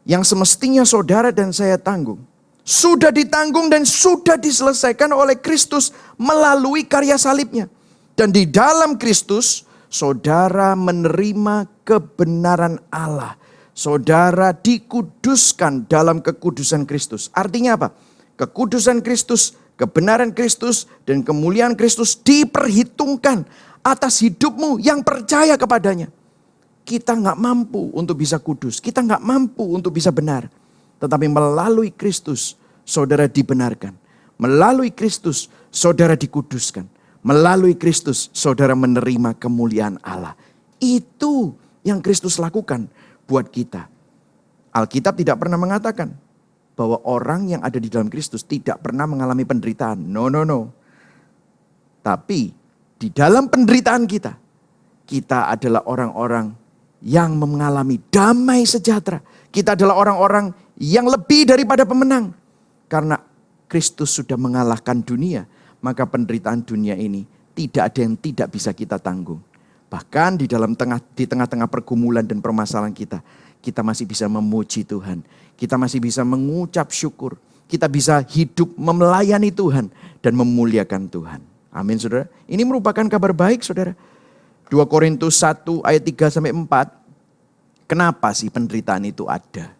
yang semestinya saudara dan saya tanggung, sudah ditanggung dan sudah diselesaikan oleh Kristus melalui karya salibnya. Dan di dalam Kristus, saudara menerima kebenaran Allah. Saudara dikuduskan dalam kekudusan Kristus. Artinya apa? Kekudusan Kristus, kebenaran Kristus, dan kemuliaan Kristus diperhitungkan atas hidupmu yang percaya kepadanya. Kita gak mampu untuk bisa kudus. Kita gak mampu untuk bisa benar. Tetapi melalui Kristus, saudara dibenarkan. Melalui Kristus, saudara dikuduskan. Melalui Kristus, saudara menerima kemuliaan Allah. Itu yang Kristus lakukan buat kita. Alkitab tidak pernah mengatakan bahwa orang yang ada di dalam Kristus tidak pernah mengalami penderitaan. No. Tapi di dalam penderitaan kita, kita adalah orang-orang yang mengalami damai sejahtera. Kita adalah orang-orang yang lebih daripada pemenang. Karena Kristus sudah mengalahkan dunia, maka penderitaan dunia ini tidak ada yang tidak bisa kita tanggung. Bahkan di tengah-tengah pergumulan dan permasalahan kita masih bisa memuji Tuhan. Kita masih bisa mengucap syukur. Kita bisa hidup melayani Tuhan dan memuliakan Tuhan. Amin, saudara. Ini merupakan kabar baik, saudara. 2 Korintus 1 ayat 3-4. Kenapa sih penderitaan itu ada?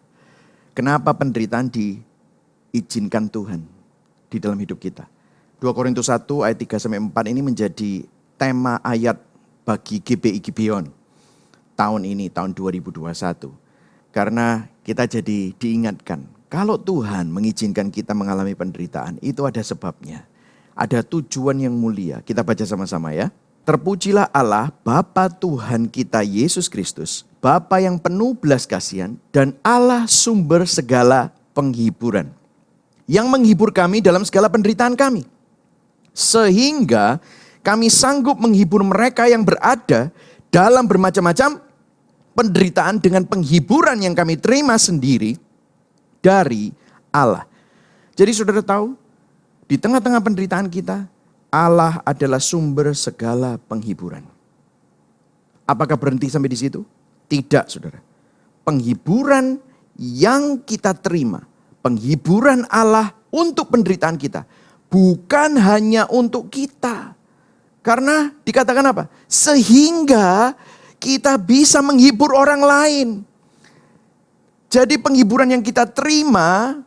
Kenapa penderitaan diizinkan Tuhan di dalam hidup kita? 2 Korintus 1 ayat 3-4 ini menjadi tema ayat bagi GBI Gibeon tahun ini, tahun 2021. Karena kita jadi diingatkan, kalau Tuhan mengizinkan kita mengalami penderitaan, itu ada sebabnya. Ada tujuan yang mulia. Kita baca sama-sama ya. Terpujilah Allah, Bapa Tuhan kita Yesus Kristus, Bapa yang penuh belas kasihan dan Allah sumber segala penghiburan, yang menghibur kami dalam segala penderitaan kami. Sehingga kami sanggup menghibur mereka yang berada dalam bermacam-macam penderitaan dengan penghiburan yang kami terima sendiri dari Allah. Jadi saudara tahu, di tengah-tengah penderitaan kita, Allah adalah sumber segala penghiburan. Apakah berhenti sampai di situ? Tidak, saudara. Penghiburan yang kita terima, penghiburan Allah untuk penderitaan kita, bukan hanya untuk kita. Karena dikatakan apa? Sehingga kita bisa menghibur orang lain. Jadi penghiburan yang kita terima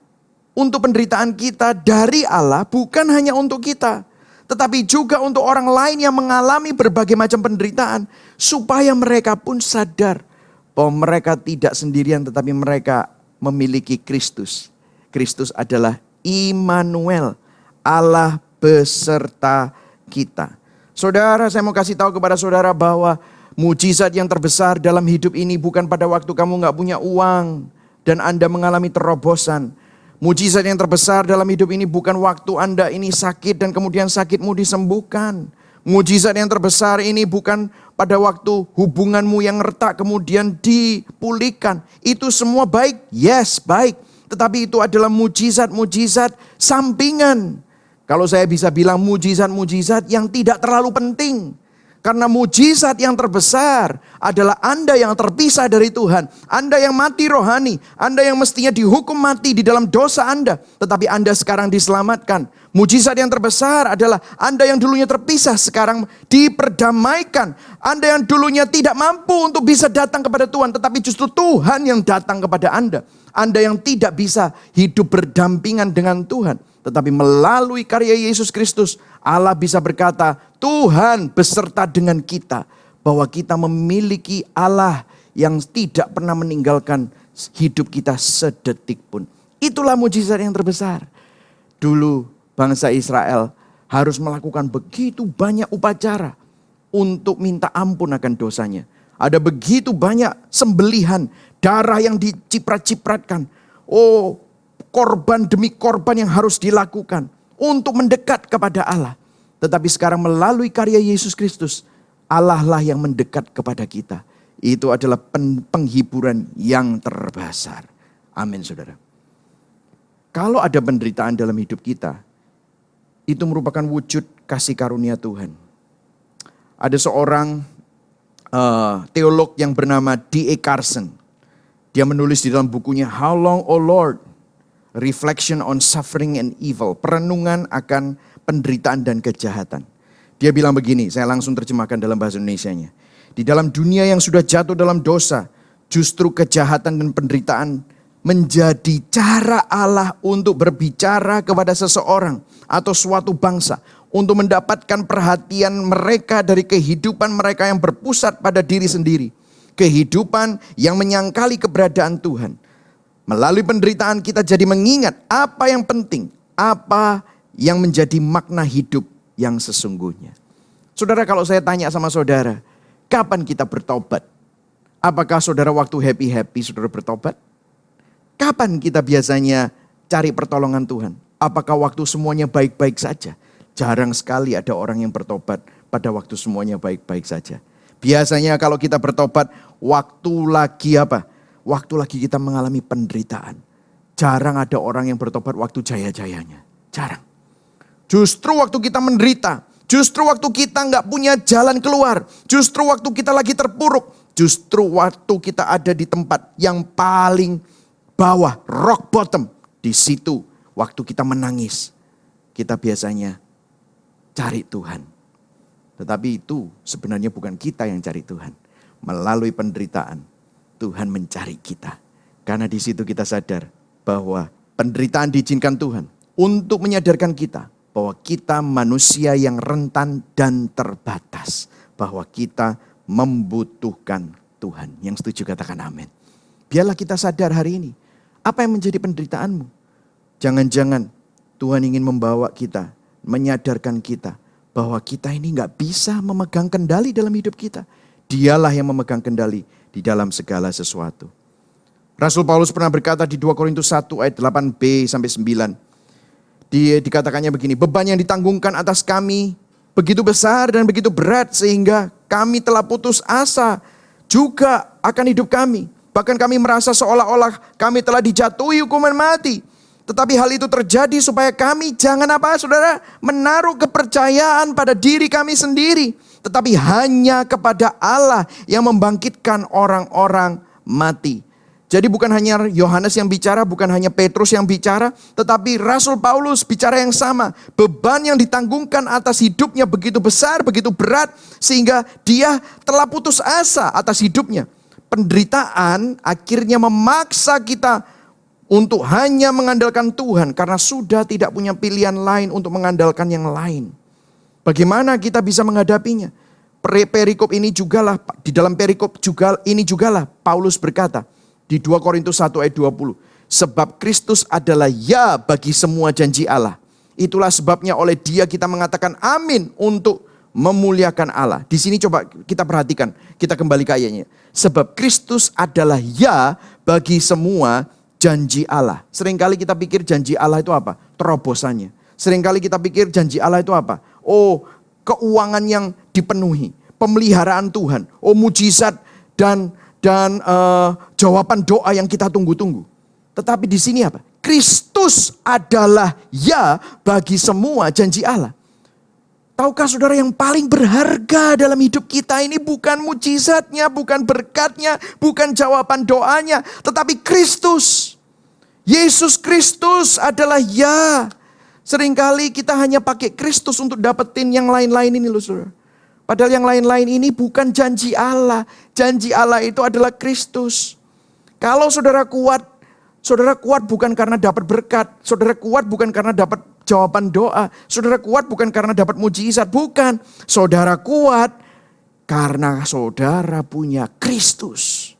untuk penderitaan kita dari Allah bukan hanya untuk kita, tetapi juga untuk orang lain yang mengalami berbagai macam penderitaan, supaya mereka pun sadar bahwa mereka tidak sendirian, tetapi mereka memiliki Kristus. Kristus adalah Immanuel, Allah beserta kita. Saudara, saya mau kasih tahu kepada saudara bahwa mujizat yang terbesar dalam hidup ini bukan pada waktu kamu gak punya uang dan Anda mengalami terobosan. Mujizat yang terbesar dalam hidup ini bukan waktu Anda ini sakit dan kemudian sakitmu disembuhkan. Mujizat yang terbesar ini bukan pada waktu hubunganmu yang retak kemudian dipulihkan. Itu semua baik, yes baik. Tetapi itu adalah mujizat-mujizat sampingan. Kalau saya bisa bilang mujizat-mujizat yang tidak terlalu penting. Karena mujizat yang terbesar adalah Anda yang terpisah dari Tuhan. Anda yang mati rohani. Anda yang mestinya dihukum mati di dalam dosa Anda. Tetapi Anda sekarang diselamatkan. Mujizat yang terbesar adalah Anda yang dulunya terpisah sekarang diperdamaikan. Anda yang dulunya tidak mampu untuk bisa datang kepada Tuhan. Tetapi justru Tuhan yang datang kepada Anda. Anda yang tidak bisa hidup berdampingan dengan Tuhan. Tetapi melalui karya Yesus Kristus, Allah bisa berkata, Tuhan beserta dengan kita. Bahwa kita memiliki Allah yang tidak pernah meninggalkan hidup kita sedetik pun. Itulah mujizat yang terbesar. Dulu bangsa Israel harus melakukan begitu banyak upacara untuk minta ampun akan dosanya. Ada begitu banyak sembelihan, darah yang diciprat-cipratkan. Oh, korban demi korban yang harus dilakukan untuk mendekat kepada Allah. Tetapi sekarang melalui karya Yesus Kristus, Allah lah yang mendekat kepada kita. Itu adalah penghiburan yang terbesar. Amin, saudara. Kalau ada penderitaan dalam hidup kita, itu merupakan wujud kasih karunia Tuhan. Ada seorang teolog yang bernama D.A. Carson. Dia menulis di dalam bukunya How Long, O Lord? Reflection on Suffering and Evil. Perenungan akan penderitaan dan kejahatan. Dia bilang begini, saya langsung terjemahkan dalam bahasa Indonesianya. Di dalam dunia yang sudah jatuh dalam dosa, justru kejahatan dan penderitaan menjadi cara Allah untuk berbicara kepada seseorang atau suatu bangsa. Untuk mendapatkan perhatian mereka dari kehidupan mereka yang berpusat pada diri sendiri. Kehidupan yang menyangkali keberadaan Tuhan. Melalui penderitaan kita jadi mengingat apa yang penting. Apa yang menjadi makna hidup yang sesungguhnya. Saudara, kalau saya tanya sama saudara, kapan kita bertobat? Apakah saudara waktu happy-happy saudara bertobat? Kapan kita biasanya cari pertolongan Tuhan? Apakah waktu semuanya baik-baik saja? Jarang sekali ada orang yang bertobat pada waktu semuanya baik-baik saja. Biasanya kalau kita bertobat, waktu lagi apa? Waktu lagi kita mengalami penderitaan. Jarang ada orang yang bertobat waktu jaya-jayanya. Jarang. Justru waktu kita menderita. Justru waktu kita nggak punya jalan keluar. Justru waktu kita lagi terpuruk. Justru waktu kita ada di tempat yang paling bawah, rock bottom. Di situ waktu kita menangis. Kita biasanya cari Tuhan. Tetapi itu sebenarnya bukan kita yang cari Tuhan. Melalui penderitaan, Tuhan mencari kita. Karena di situ kita sadar bahwa penderitaan diizinkan Tuhan untuk menyadarkan kita bahwa kita manusia yang rentan dan terbatas. Bahwa kita membutuhkan Tuhan. Yang setuju katakan amin. Biarlah kita sadar hari ini. Apa yang menjadi penderitaanmu? Jangan-jangan Tuhan ingin membawa kita, menyadarkan kita bahwa kita ini gak bisa memegang kendali dalam hidup kita. Dialah yang memegang kendali di dalam segala sesuatu. Rasul Paulus pernah berkata di 2 Korintus 1 ayat 8b sampai 9. Dikatakannya begini, beban yang ditanggungkan atas kami begitu besar dan begitu berat sehingga kami telah putus asa juga akan hidup kami. Bahkan kami merasa seolah-olah kami telah dijatuhi hukuman mati. Tetapi hal itu terjadi supaya kami jangan apa saudara, menaruh kepercayaan pada diri kami sendiri. Tetapi hanya kepada Allah yang membangkitkan orang-orang mati. Jadi bukan hanya Yohanes yang bicara, bukan hanya Petrus yang bicara, tetapi Rasul Paulus bicara yang sama. Beban yang ditanggungkan atas hidupnya begitu besar, begitu berat, sehingga dia telah putus asa atas hidupnya. Penderitaan akhirnya memaksa kita untuk hanya mengandalkan Tuhan, karena sudah tidak punya pilihan lain untuk mengandalkan yang lain. Bagaimana kita bisa menghadapinya? Perikop ini jugalah, di dalam perikop juga ini jugalah Paulus berkata, di 2 Korintus 1 ayat 20. Sebab Kristus adalah ya bagi semua janji Allah. Itulah sebabnya oleh Dia kita mengatakan amin untuk memuliakan Allah. Di sini coba kita perhatikan, kita kembali ke ayatnya. Sebab Kristus adalah ya bagi semua janji Allah. Seringkali kita pikir janji Allah itu apa? Terobosannya. Seringkali kita pikir janji Allah itu apa? Oh, keuangan yang dipenuhi. Pemeliharaan Tuhan. Oh, mujizat dan jawaban doa yang kita tunggu-tunggu. Tetapi di sini apa? Kristus adalah ya bagi semua janji Allah. Tahukah saudara, yang paling berharga dalam hidup kita ini bukan mujizatnya, bukan berkatnya, bukan jawaban doanya, tetapi Kristus. Yesus Kristus adalah ya. Seringkali kita hanya pakai Kristus untuk dapetin yang lain-lain ini loh saudara. Padahal yang lain-lain ini bukan janji Allah. Janji Allah itu adalah Kristus. Kalau saudara kuat bukan karena dapat berkat. Saudara kuat bukan karena dapat jawaban doa. Saudara kuat bukan karena dapat mujizat. Bukan. Saudara kuat karena saudara punya Kristus.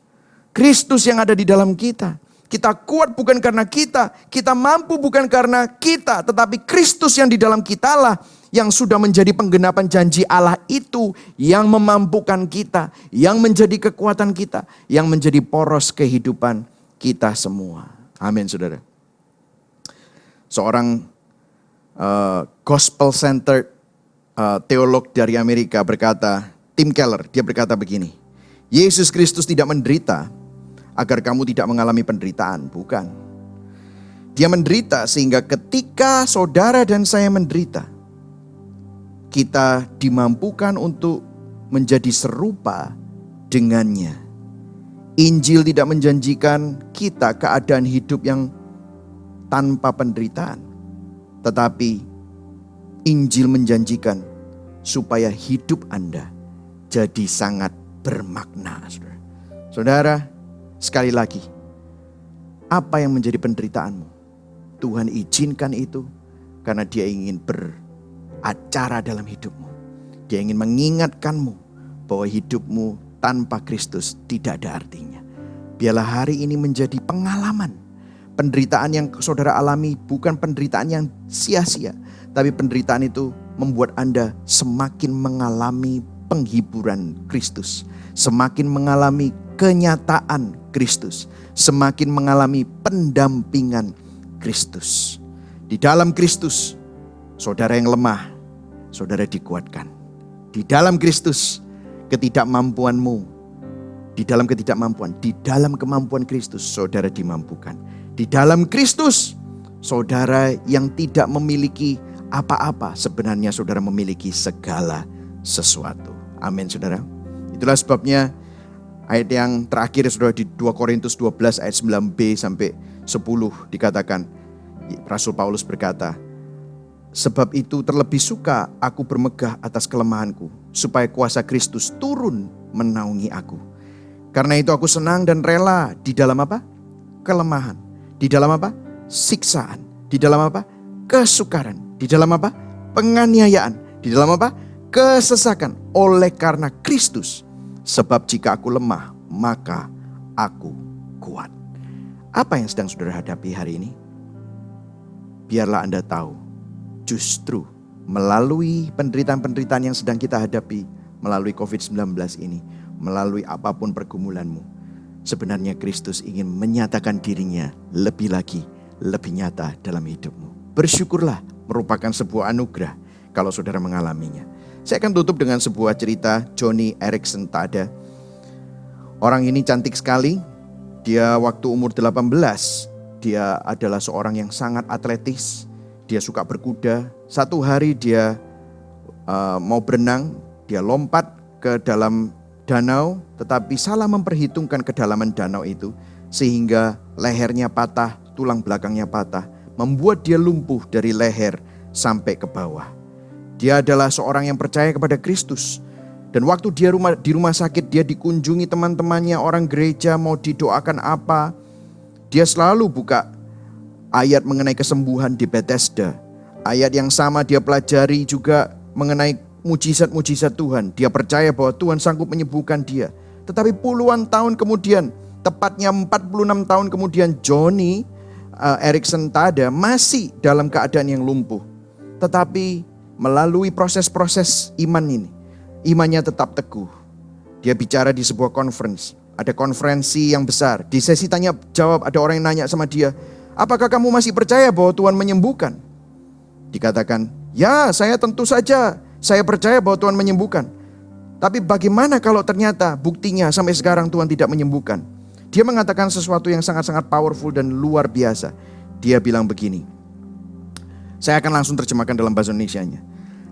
Kristus yang ada di dalam kita. Kita kuat bukan karena kita mampu bukan karena kita, tetapi Kristus yang di dalam kita lah yang sudah menjadi penggenapan janji Allah itu, yang memampukan kita, yang menjadi kekuatan kita, yang menjadi poros kehidupan kita semua. Amin saudara. Seorang gospel-centered teolog dari Amerika berkata, Tim Keller, dia berkata begini, Yesus Kristus tidak menderita agar kamu tidak mengalami penderitaan, bukan. Dia menderita sehingga ketika saudara dan saya menderita, kita dimampukan untuk menjadi serupa dengannya. Injil tidak menjanjikan kita keadaan hidup yang tanpa penderitaan. Tetapi Injil menjanjikan supaya hidup Anda jadi sangat bermakna. Saudara, sekali lagi, apa yang menjadi penderitaanmu? Tuhan izinkan itu karena Dia ingin beracara dalam hidupmu. Dia ingin mengingatkanmu bahwa hidupmu tanpa Kristus tidak ada artinya. Biarlah hari ini menjadi pengalaman. Penderitaan yang saudara alami bukan penderitaan yang sia-sia, tapi penderitaan itu membuat Anda semakin mengalami penghiburan Kristus, semakin mengalami kenyataan Kristus, semakin mengalami pendampingan Kristus. Di dalam Kristus, saudara yang lemah, saudara dikuatkan. Di dalam Kristus, ketidakmampuanmu, di dalam kemampuan Kristus, saudara dimampukan. Di dalam Kristus, saudara yang tidak memiliki apa-apa, sebenarnya saudara memiliki segala sesuatu. Amin saudara. Itulah sebabnya ayat yang terakhir saudara di 2 Korintus 12 ayat 9b sampai 10 dikatakan, Rasul Paulus berkata, sebab itu terlebih suka aku bermegah atas kelemahanku, supaya kuasa Kristus turun menaungi aku. Karena itu aku senang dan rela di dalam apa? Kelemahan. Di dalam apa? Siksaan. Di dalam apa? Kesukaran. Di dalam apa? Penganiayaan. Di dalam apa? Kesesakan. Oleh karena Kristus. Sebab jika aku lemah, maka aku kuat. Apa yang sedang saudara hadapi hari ini? Biarlah Anda tahu, justru melalui penderitaan-penderitaan yang sedang kita hadapi, melalui COVID-19 ini, melalui apapun pergumulanmu, sebenarnya Kristus ingin menyatakan dirinya lebih lagi, lebih nyata dalam hidupmu. Bersyukurlah, merupakan sebuah anugerah kalau saudara mengalaminya. Saya akan tutup dengan sebuah cerita Joni Eareckson Tada. Orang ini cantik sekali, Dia waktu umur 18, dia adalah seorang yang sangat atletis. Dia suka berkuda. Satu hari dia mau berenang, dia lompat ke dalam danau, tetapi salah memperhitungkan kedalaman danau itu, sehingga lehernya patah, tulang belakangnya patah, membuat dia lumpuh dari leher sampai ke bawah. Dia adalah seorang yang percaya kepada Kristus. Dan waktu dia di rumah sakit, dia dikunjungi teman-temannya, orang gereja mau didoakan apa, dia selalu buka ayat mengenai kesembuhan di Bethesda. Ayat yang sama dia pelajari juga mengenai mujizat-mujizat Tuhan. Dia percaya bahwa Tuhan sanggup menyembuhkan dia. Tetapi puluhan tahun kemudian, tepatnya 46 tahun kemudian, Johnny Erickson Tada masih dalam keadaan yang lumpuh. Tetapi melalui proses-proses iman ini, imannya tetap teguh. Dia bicara di sebuah conference. Ada konferensi yang besar. Di sesi tanya jawab ada orang yang nanya sama dia, apakah kamu masih percaya bahwa Tuhan menyembuhkan? Dikatakan, ya saya tentu saja. Saya percaya bahwa Tuhan menyembuhkan. Tapi bagaimana kalau ternyata buktinya sampai sekarang Tuhan tidak menyembuhkan? Dia mengatakan sesuatu yang sangat-sangat powerful dan luar biasa. Dia bilang begini. Saya akan langsung terjemahkan dalam bahasa Indonesianya.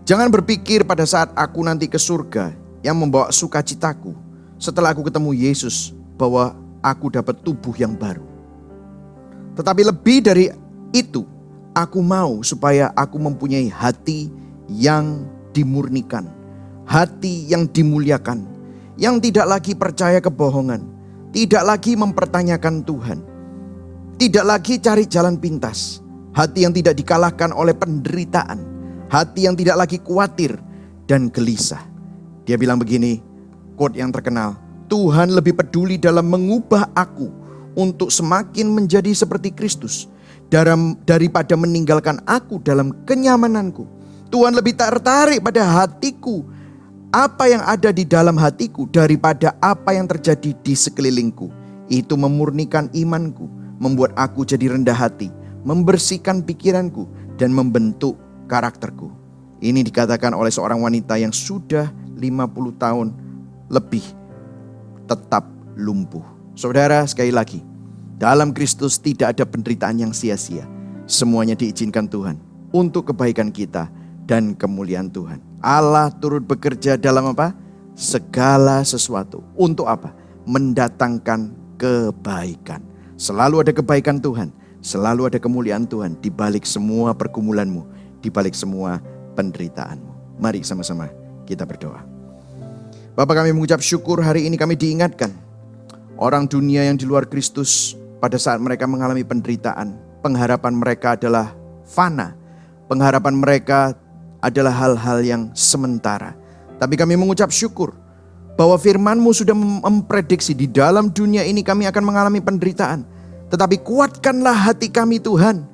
Jangan berpikir pada saat aku nanti ke surga yang membawa sukacitaku setelah aku ketemu Yesus bahwa aku dapat tubuh yang baru. Tetapi lebih dari itu, aku mau supaya aku mempunyai hati yang dimurnikan, hati yang dimuliakan, yang tidak lagi percaya kebohongan, tidak lagi mempertanyakan Tuhan, tidak lagi cari jalan pintas, hati yang tidak dikalahkan oleh penderitaan, hati yang tidak lagi khawatir dan gelisah. Dia bilang begini, quote yang terkenal, Tuhan lebih peduli dalam mengubah aku untuk semakin menjadi seperti Kristus daripada meninggalkan aku dalam kenyamananku. Tuhan lebih tertarik pada hatiku, apa yang ada di dalam hatiku daripada apa yang terjadi di sekelilingku. Itu memurnikan imanku, membuat aku jadi rendah hati, membersihkan pikiranku dan membentuk karakterku. Ini dikatakan oleh seorang wanita yang sudah 50 tahun lebih tetap lumpuh. Saudara, sekali lagi, dalam Kristus tidak ada penderitaan yang sia-sia. Semuanya diizinkan Tuhan untuk kebaikan kita dan kemuliaan Tuhan. Allah turut bekerja dalam apa? Segala sesuatu. Untuk apa? Mendatangkan kebaikan. Selalu ada kebaikan Tuhan, selalu ada kemuliaan Tuhan di balik semua pergumulanmu, di balik semua penderitaanmu. Mari sama-sama kita berdoa. Bapa, kami mengucap syukur hari ini kami diingatkan orang dunia yang di luar Kristus pada saat mereka mengalami penderitaan, pengharapan mereka adalah fana, pengharapan mereka adalah hal-hal yang sementara. Tapi kami mengucap syukur bahwa firman-Mu sudah memprediksi di dalam dunia ini kami akan mengalami penderitaan. Tetapi kuatkanlah hati kami Tuhan,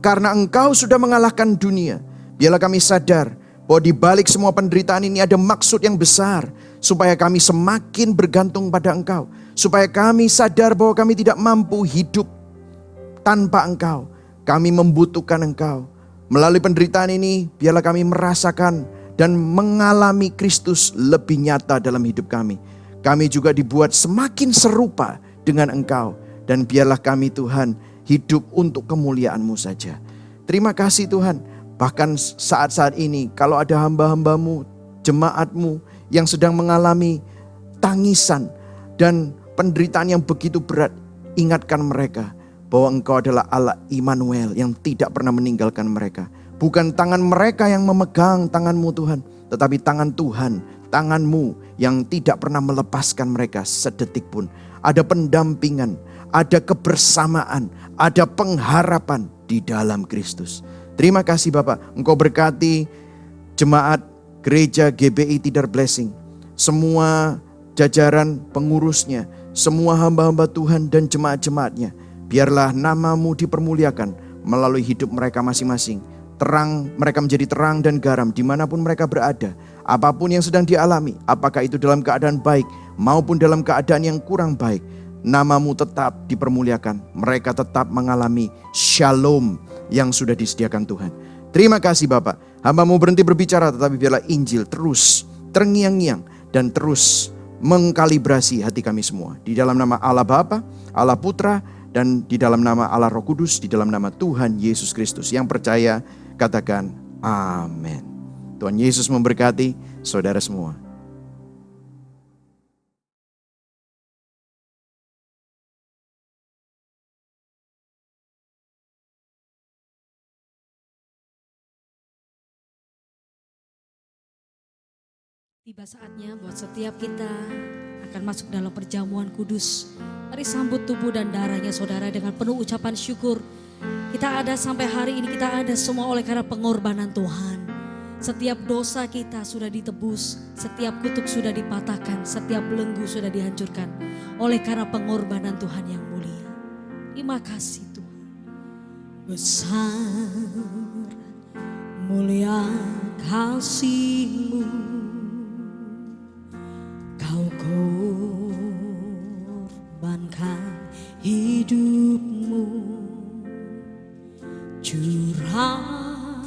karena Engkau sudah mengalahkan dunia. Biarlah kami sadar bahwa di balik semua penderitaan ini ada maksud yang besar, supaya kami semakin bergantung pada Engkau, supaya kami sadar bahwa kami tidak mampu hidup tanpa Engkau. Kami membutuhkan Engkau. Melalui penderitaan ini, biarlah kami merasakan dan mengalami Kristus lebih nyata dalam hidup kami. Kami juga dibuat semakin serupa dengan Engkau. Dan biarlah kami Tuhan hidup untuk kemuliaan-Mu saja. Terima kasih Tuhan. Bahkan saat-saat ini kalau ada hamba-hamba-Mu, jemaat-Mu yang sedang mengalami tangisan dan penderitaan yang begitu berat, ingatkan mereka bahwa Engkau adalah Allah Immanuel yang tidak pernah meninggalkan mereka. Bukan tangan mereka yang memegang tangan-Mu Tuhan, tetapi tangan Tuhan, tangan-Mu yang tidak pernah melepaskan mereka sedetik pun. Ada pendampingan, ada kebersamaan, ada pengharapan di dalam Kristus. Terima kasih Bapak, Engkau berkati jemaat gereja GBI Tidar Blessing, semua jajaran pengurusnya, semua hamba-hamba Tuhan dan jemaat-jemaatnya. Biarlah nama-Mu dipermuliakan melalui hidup mereka masing-masing. Terang, mereka menjadi terang dan garam dimanapun mereka berada. Apapun yang sedang dialami, apakah itu dalam keadaan baik maupun dalam keadaan yang kurang baik, nama-Mu tetap dipermuliakan. Mereka tetap mengalami shalom yang sudah disediakan Tuhan. Terima kasih Bapak. Hamba-Mu berhenti berbicara, tetapi biarlah Injil terus terngiang-ngiang dan terus mengkalibrasi hati kami semua. Di dalam nama Allah Bapa, Allah Putra, dan di dalam nama Allah Roh Kudus, di dalam nama Tuhan Yesus Kristus. Yang percaya katakan amin. Tuhan Yesus memberkati saudara semua. Tiba saatnya buat setiap kita akan masuk dalam perjamuan kudus. Mari sambut tubuh dan darahnya saudara dengan penuh ucapan syukur. Kita ada sampai hari ini, kita ada semua oleh karena pengorbanan Tuhan. Setiap dosa kita sudah ditebus, setiap kutuk sudah dipatahkan, setiap belenggu sudah dihancurkan. Oleh karena pengorbanan Tuhan yang mulia. Terima kasih Tuhan. Besar mulia kasih-Mu. Kau korbankan hidupmu, curahkan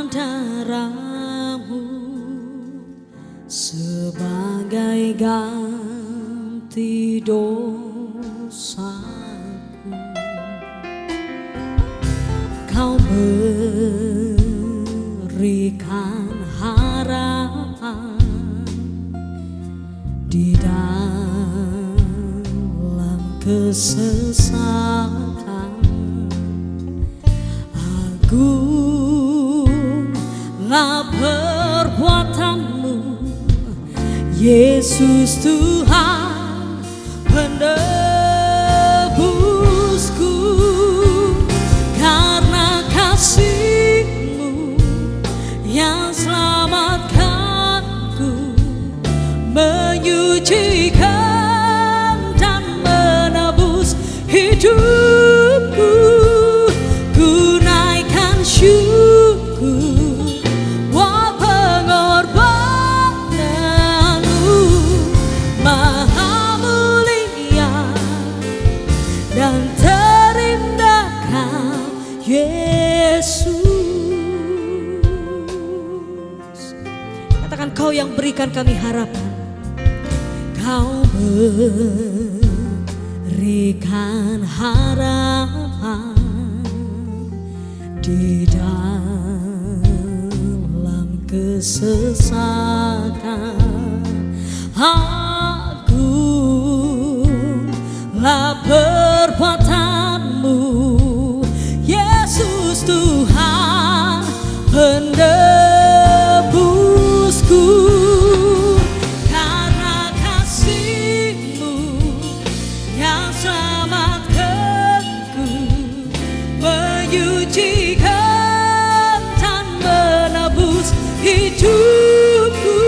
darahmu sebagai ganti dosaku. Kau berikan harapan di dalam kesesakan. Agunglah perbuatan-Mu, Yesus Tuhan penebusku. Karena kasih-Mu yang selamatkanku, menyucikan dan menebus hidupku. Ku naikkan syukur buat pengorbanan-Mu, maha mulia dan terindah Kau Yesus. Katakan, Kau yang berikan kami harapan. Kau berikan harapan di dalam kesesakan. Agunglah perbuatan-Mu, Yesus Tuhan penebusku. Hidupku,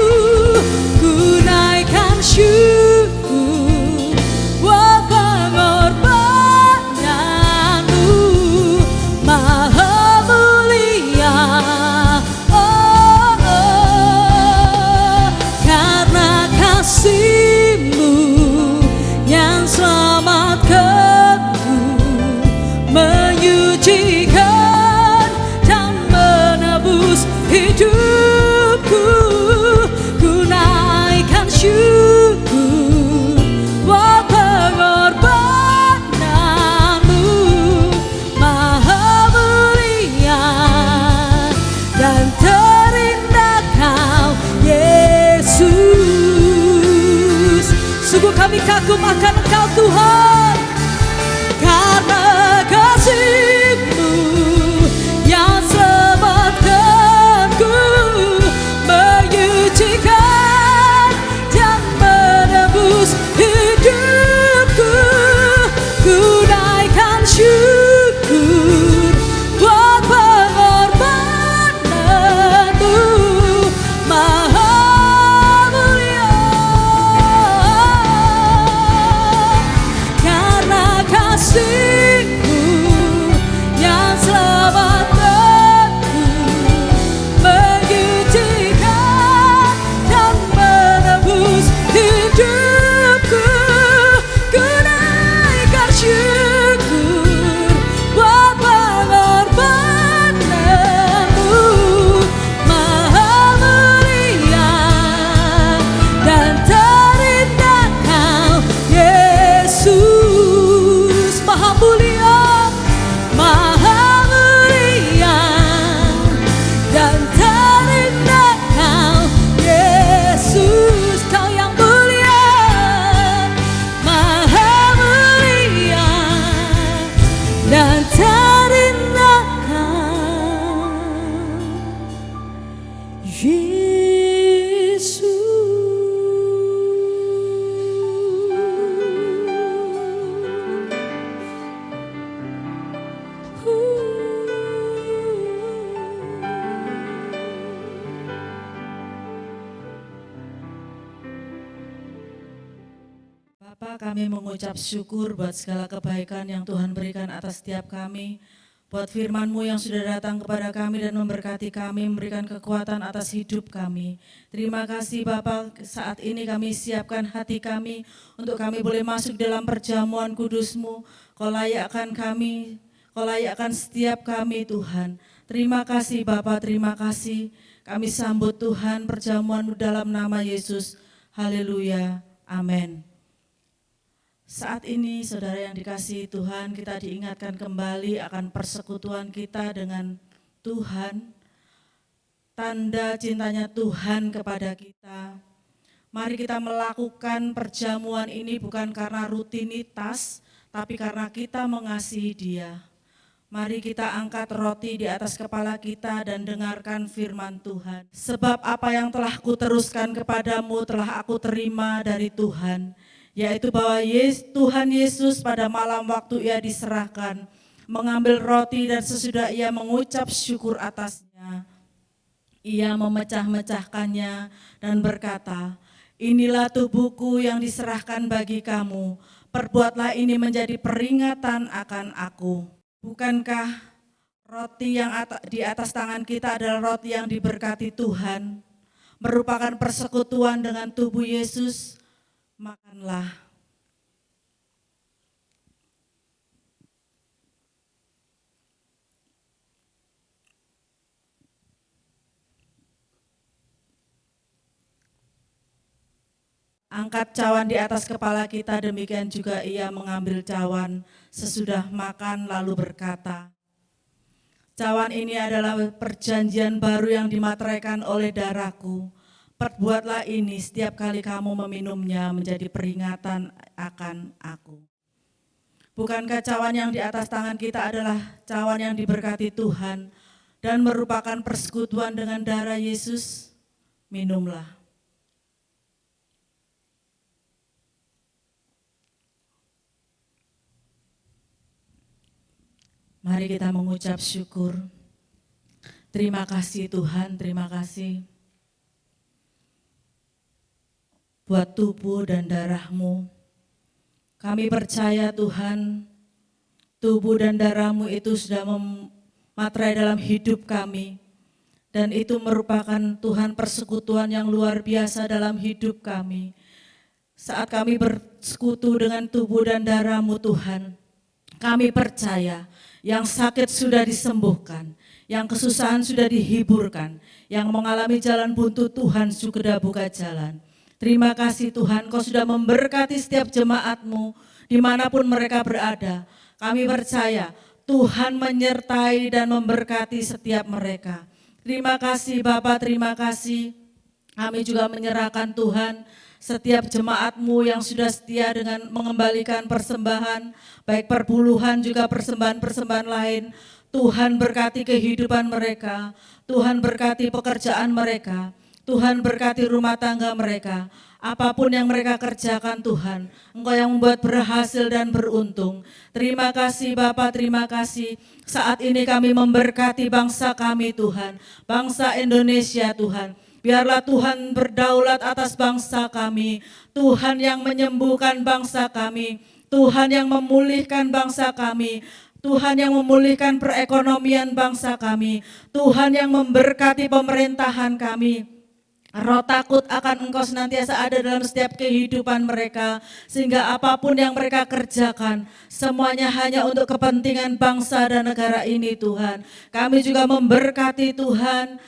ku naikkan syukur buat pengorbanan-Mu, maha mulia. Oh, oh, karena kasih-Mu yang selamatkanku, menyucikan dan menebus hidupku. kami mengucap syukur buat segala kebaikan yang Tuhan berikan atas setiap kami, buat firman-Mu yang sudah datang kepada kami dan memberkati kami, memberikan kekuatan atas hidup kami. Terima kasih Bapa, saat ini kami siapkan hati kami untuk kami boleh masuk dalam perjamuan kudus-Mu. Kau layakkan kami, Kau layakkan setiap kami Tuhan. Terima kasih Bapa, terima kasih. Kami sambut Tuhan perjamuan-Mu dalam nama Yesus. Haleluya, amin. Saat ini saudara yang dikasihi Tuhan, kita diingatkan kembali akan persekutuan kita dengan Tuhan, tanda cintanya Tuhan kepada kita. Mari kita melakukan perjamuan ini bukan karena rutinitas, tapi karena kita mengasihi Dia. Mari kita angkat roti di atas kepala kita dan dengarkan firman Tuhan. Sebab apa yang telah kuteruskan kepadamu telah aku terima dari Tuhan, yaitu bahwa Tuhan Yesus pada malam waktu Ia diserahkan, mengambil roti dan sesudah Ia mengucap syukur atasnya, Ia memecah-mecahkannya dan berkata, inilah tubuhku yang diserahkan bagi kamu, perbuatlah ini menjadi peringatan akan aku. Bukankah roti yang di atas tangan kita adalah roti yang diberkati Tuhan, merupakan persekutuan dengan tubuh Yesus? Makanlah. Angkat cawan di atas kepala kita, demikian juga Ia mengambil cawan sesudah makan lalu berkata, cawan ini adalah perjanjian baru yang dimateraikan oleh darahku. Perbuatlah ini setiap kali kamu meminumnya menjadi peringatan akan aku. Bukankah cawan yang di atas tangan kita adalah cawan yang diberkati Tuhan dan merupakan persekutuan dengan darah Yesus? Minumlah. Mari kita mengucap syukur. Terima kasih Tuhan, terima kasih buat tubuh dan darah-Mu. Kami percaya Tuhan, tubuh dan darah-Mu itu sudah mematerai dalam hidup kami. Dan itu merupakan Tuhan persekutuan yang luar biasa dalam hidup kami. Saat kami bersekutu dengan tubuh dan darah-Mu Tuhan, kami percaya yang sakit sudah disembuhkan, yang kesusahan sudah dihiburkan, yang mengalami jalan buntu Tuhan sudah buka jalan. Terima kasih Tuhan, Kau sudah memberkati setiap jemaat-Mu dimanapun mereka berada. Kami percaya Tuhan menyertai dan memberkati setiap mereka. Terima kasih Bapak, terima kasih. Kami juga menyerahkan Tuhan setiap jemaat-Mu yang sudah setia dengan mengembalikan persembahan, baik perpuluhan juga persembahan-persembahan lain. Tuhan berkati kehidupan mereka, Tuhan berkati pekerjaan mereka, Tuhan berkati rumah tangga mereka. Apapun yang mereka kerjakan Tuhan, Engkau yang membuat berhasil dan beruntung. Terima kasih Bapak, terima kasih. Saat ini kami memberkati bangsa kami Tuhan, bangsa Indonesia Tuhan. Biarlah Tuhan berdaulat atas bangsa kami, Tuhan yang menyembuhkan bangsa kami, Tuhan yang memulihkan bangsa kami, Tuhan yang memulihkan perekonomian bangsa kami, Tuhan yang memberkati pemerintahan kami. Roh takut akan Engkau senantiasa ada dalam setiap kehidupan mereka, sehingga apapun yang mereka kerjakan, semuanya hanya untuk kepentingan bangsa dan negara ini Tuhan. Kami juga memberkati Tuhan,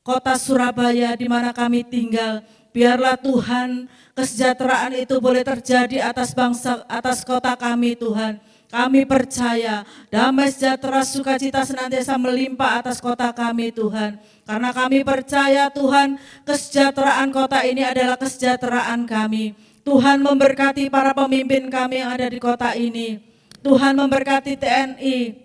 kota Surabaya di mana kami tinggal. Biarlah Tuhan kesejahteraan itu boleh terjadi atas bangsa, atas kota kami Tuhan. Kami percaya damai sejahtera sukacita senantiasa melimpah atas kota kami Tuhan. Karena kami percaya Tuhan kesejahteraan kota ini adalah kesejahteraan kami. Tuhan memberkati para pemimpin kami yang ada di kota ini. Tuhan memberkati TNI.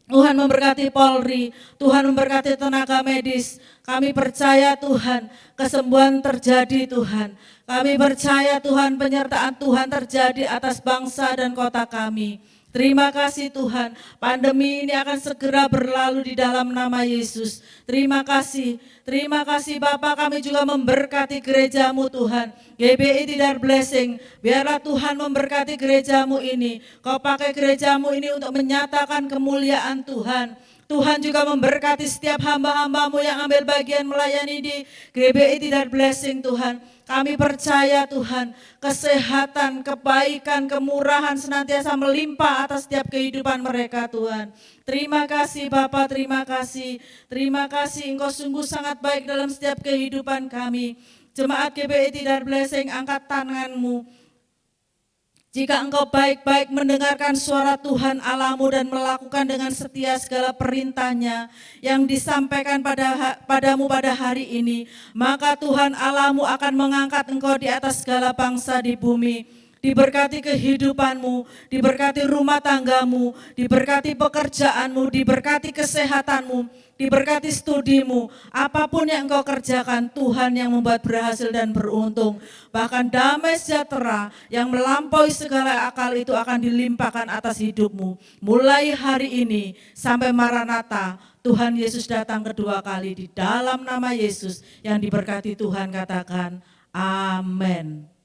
Tuhan memberkati Polri, Tuhan memberkati tenaga medis. Kami percaya Tuhan, kesembuhan terjadi Tuhan. Kami percaya Tuhan, penyertaan Tuhan terjadi atas bangsa dan kota kami. Terima kasih Tuhan, pandemi ini akan segera berlalu di dalam nama Yesus. Terima kasih Bapak, kami juga memberkati gerejamu Tuhan. GBI Tidar Blessing, biarlah Tuhan memberkati gerejamu ini. Kau pakai gerejamu ini untuk menyatakan kemuliaan Tuhan. Tuhan juga memberkati setiap hamba-hambamu yang ambil bagian melayani di GBI Tidar Blessing Tuhan. Kami percaya Tuhan, kesehatan, kebaikan, kemurahan senantiasa melimpah atas setiap kehidupan mereka Tuhan. Terima kasih Bapak, terima kasih. Terima kasih Engkau sungguh sangat baik dalam setiap kehidupan kami. Jemaat GBI Tidar Blessing, angkat tanganmu. Jika engkau baik-baik mendengarkan suara Tuhan Allahmu dan melakukan dengan setia segala perintahnya yang disampaikan padamu pada hari ini, maka Tuhan Allahmu akan mengangkat engkau di atas segala bangsa di bumi. Diberkati kehidupanmu, diberkati rumah tanggamu, diberkati pekerjaanmu, diberkati kesehatanmu, diberkati studimu. Apapun yang engkau kerjakan, Tuhan yang membuat berhasil dan beruntung. Bahkan damai sejahtera yang melampaui segala akal itu akan dilimpahkan atas hidupmu. Mulai hari ini sampai Maranatha, Tuhan Yesus datang kedua kali. Di dalam nama Yesus yang diberkati Tuhan, katakan amin.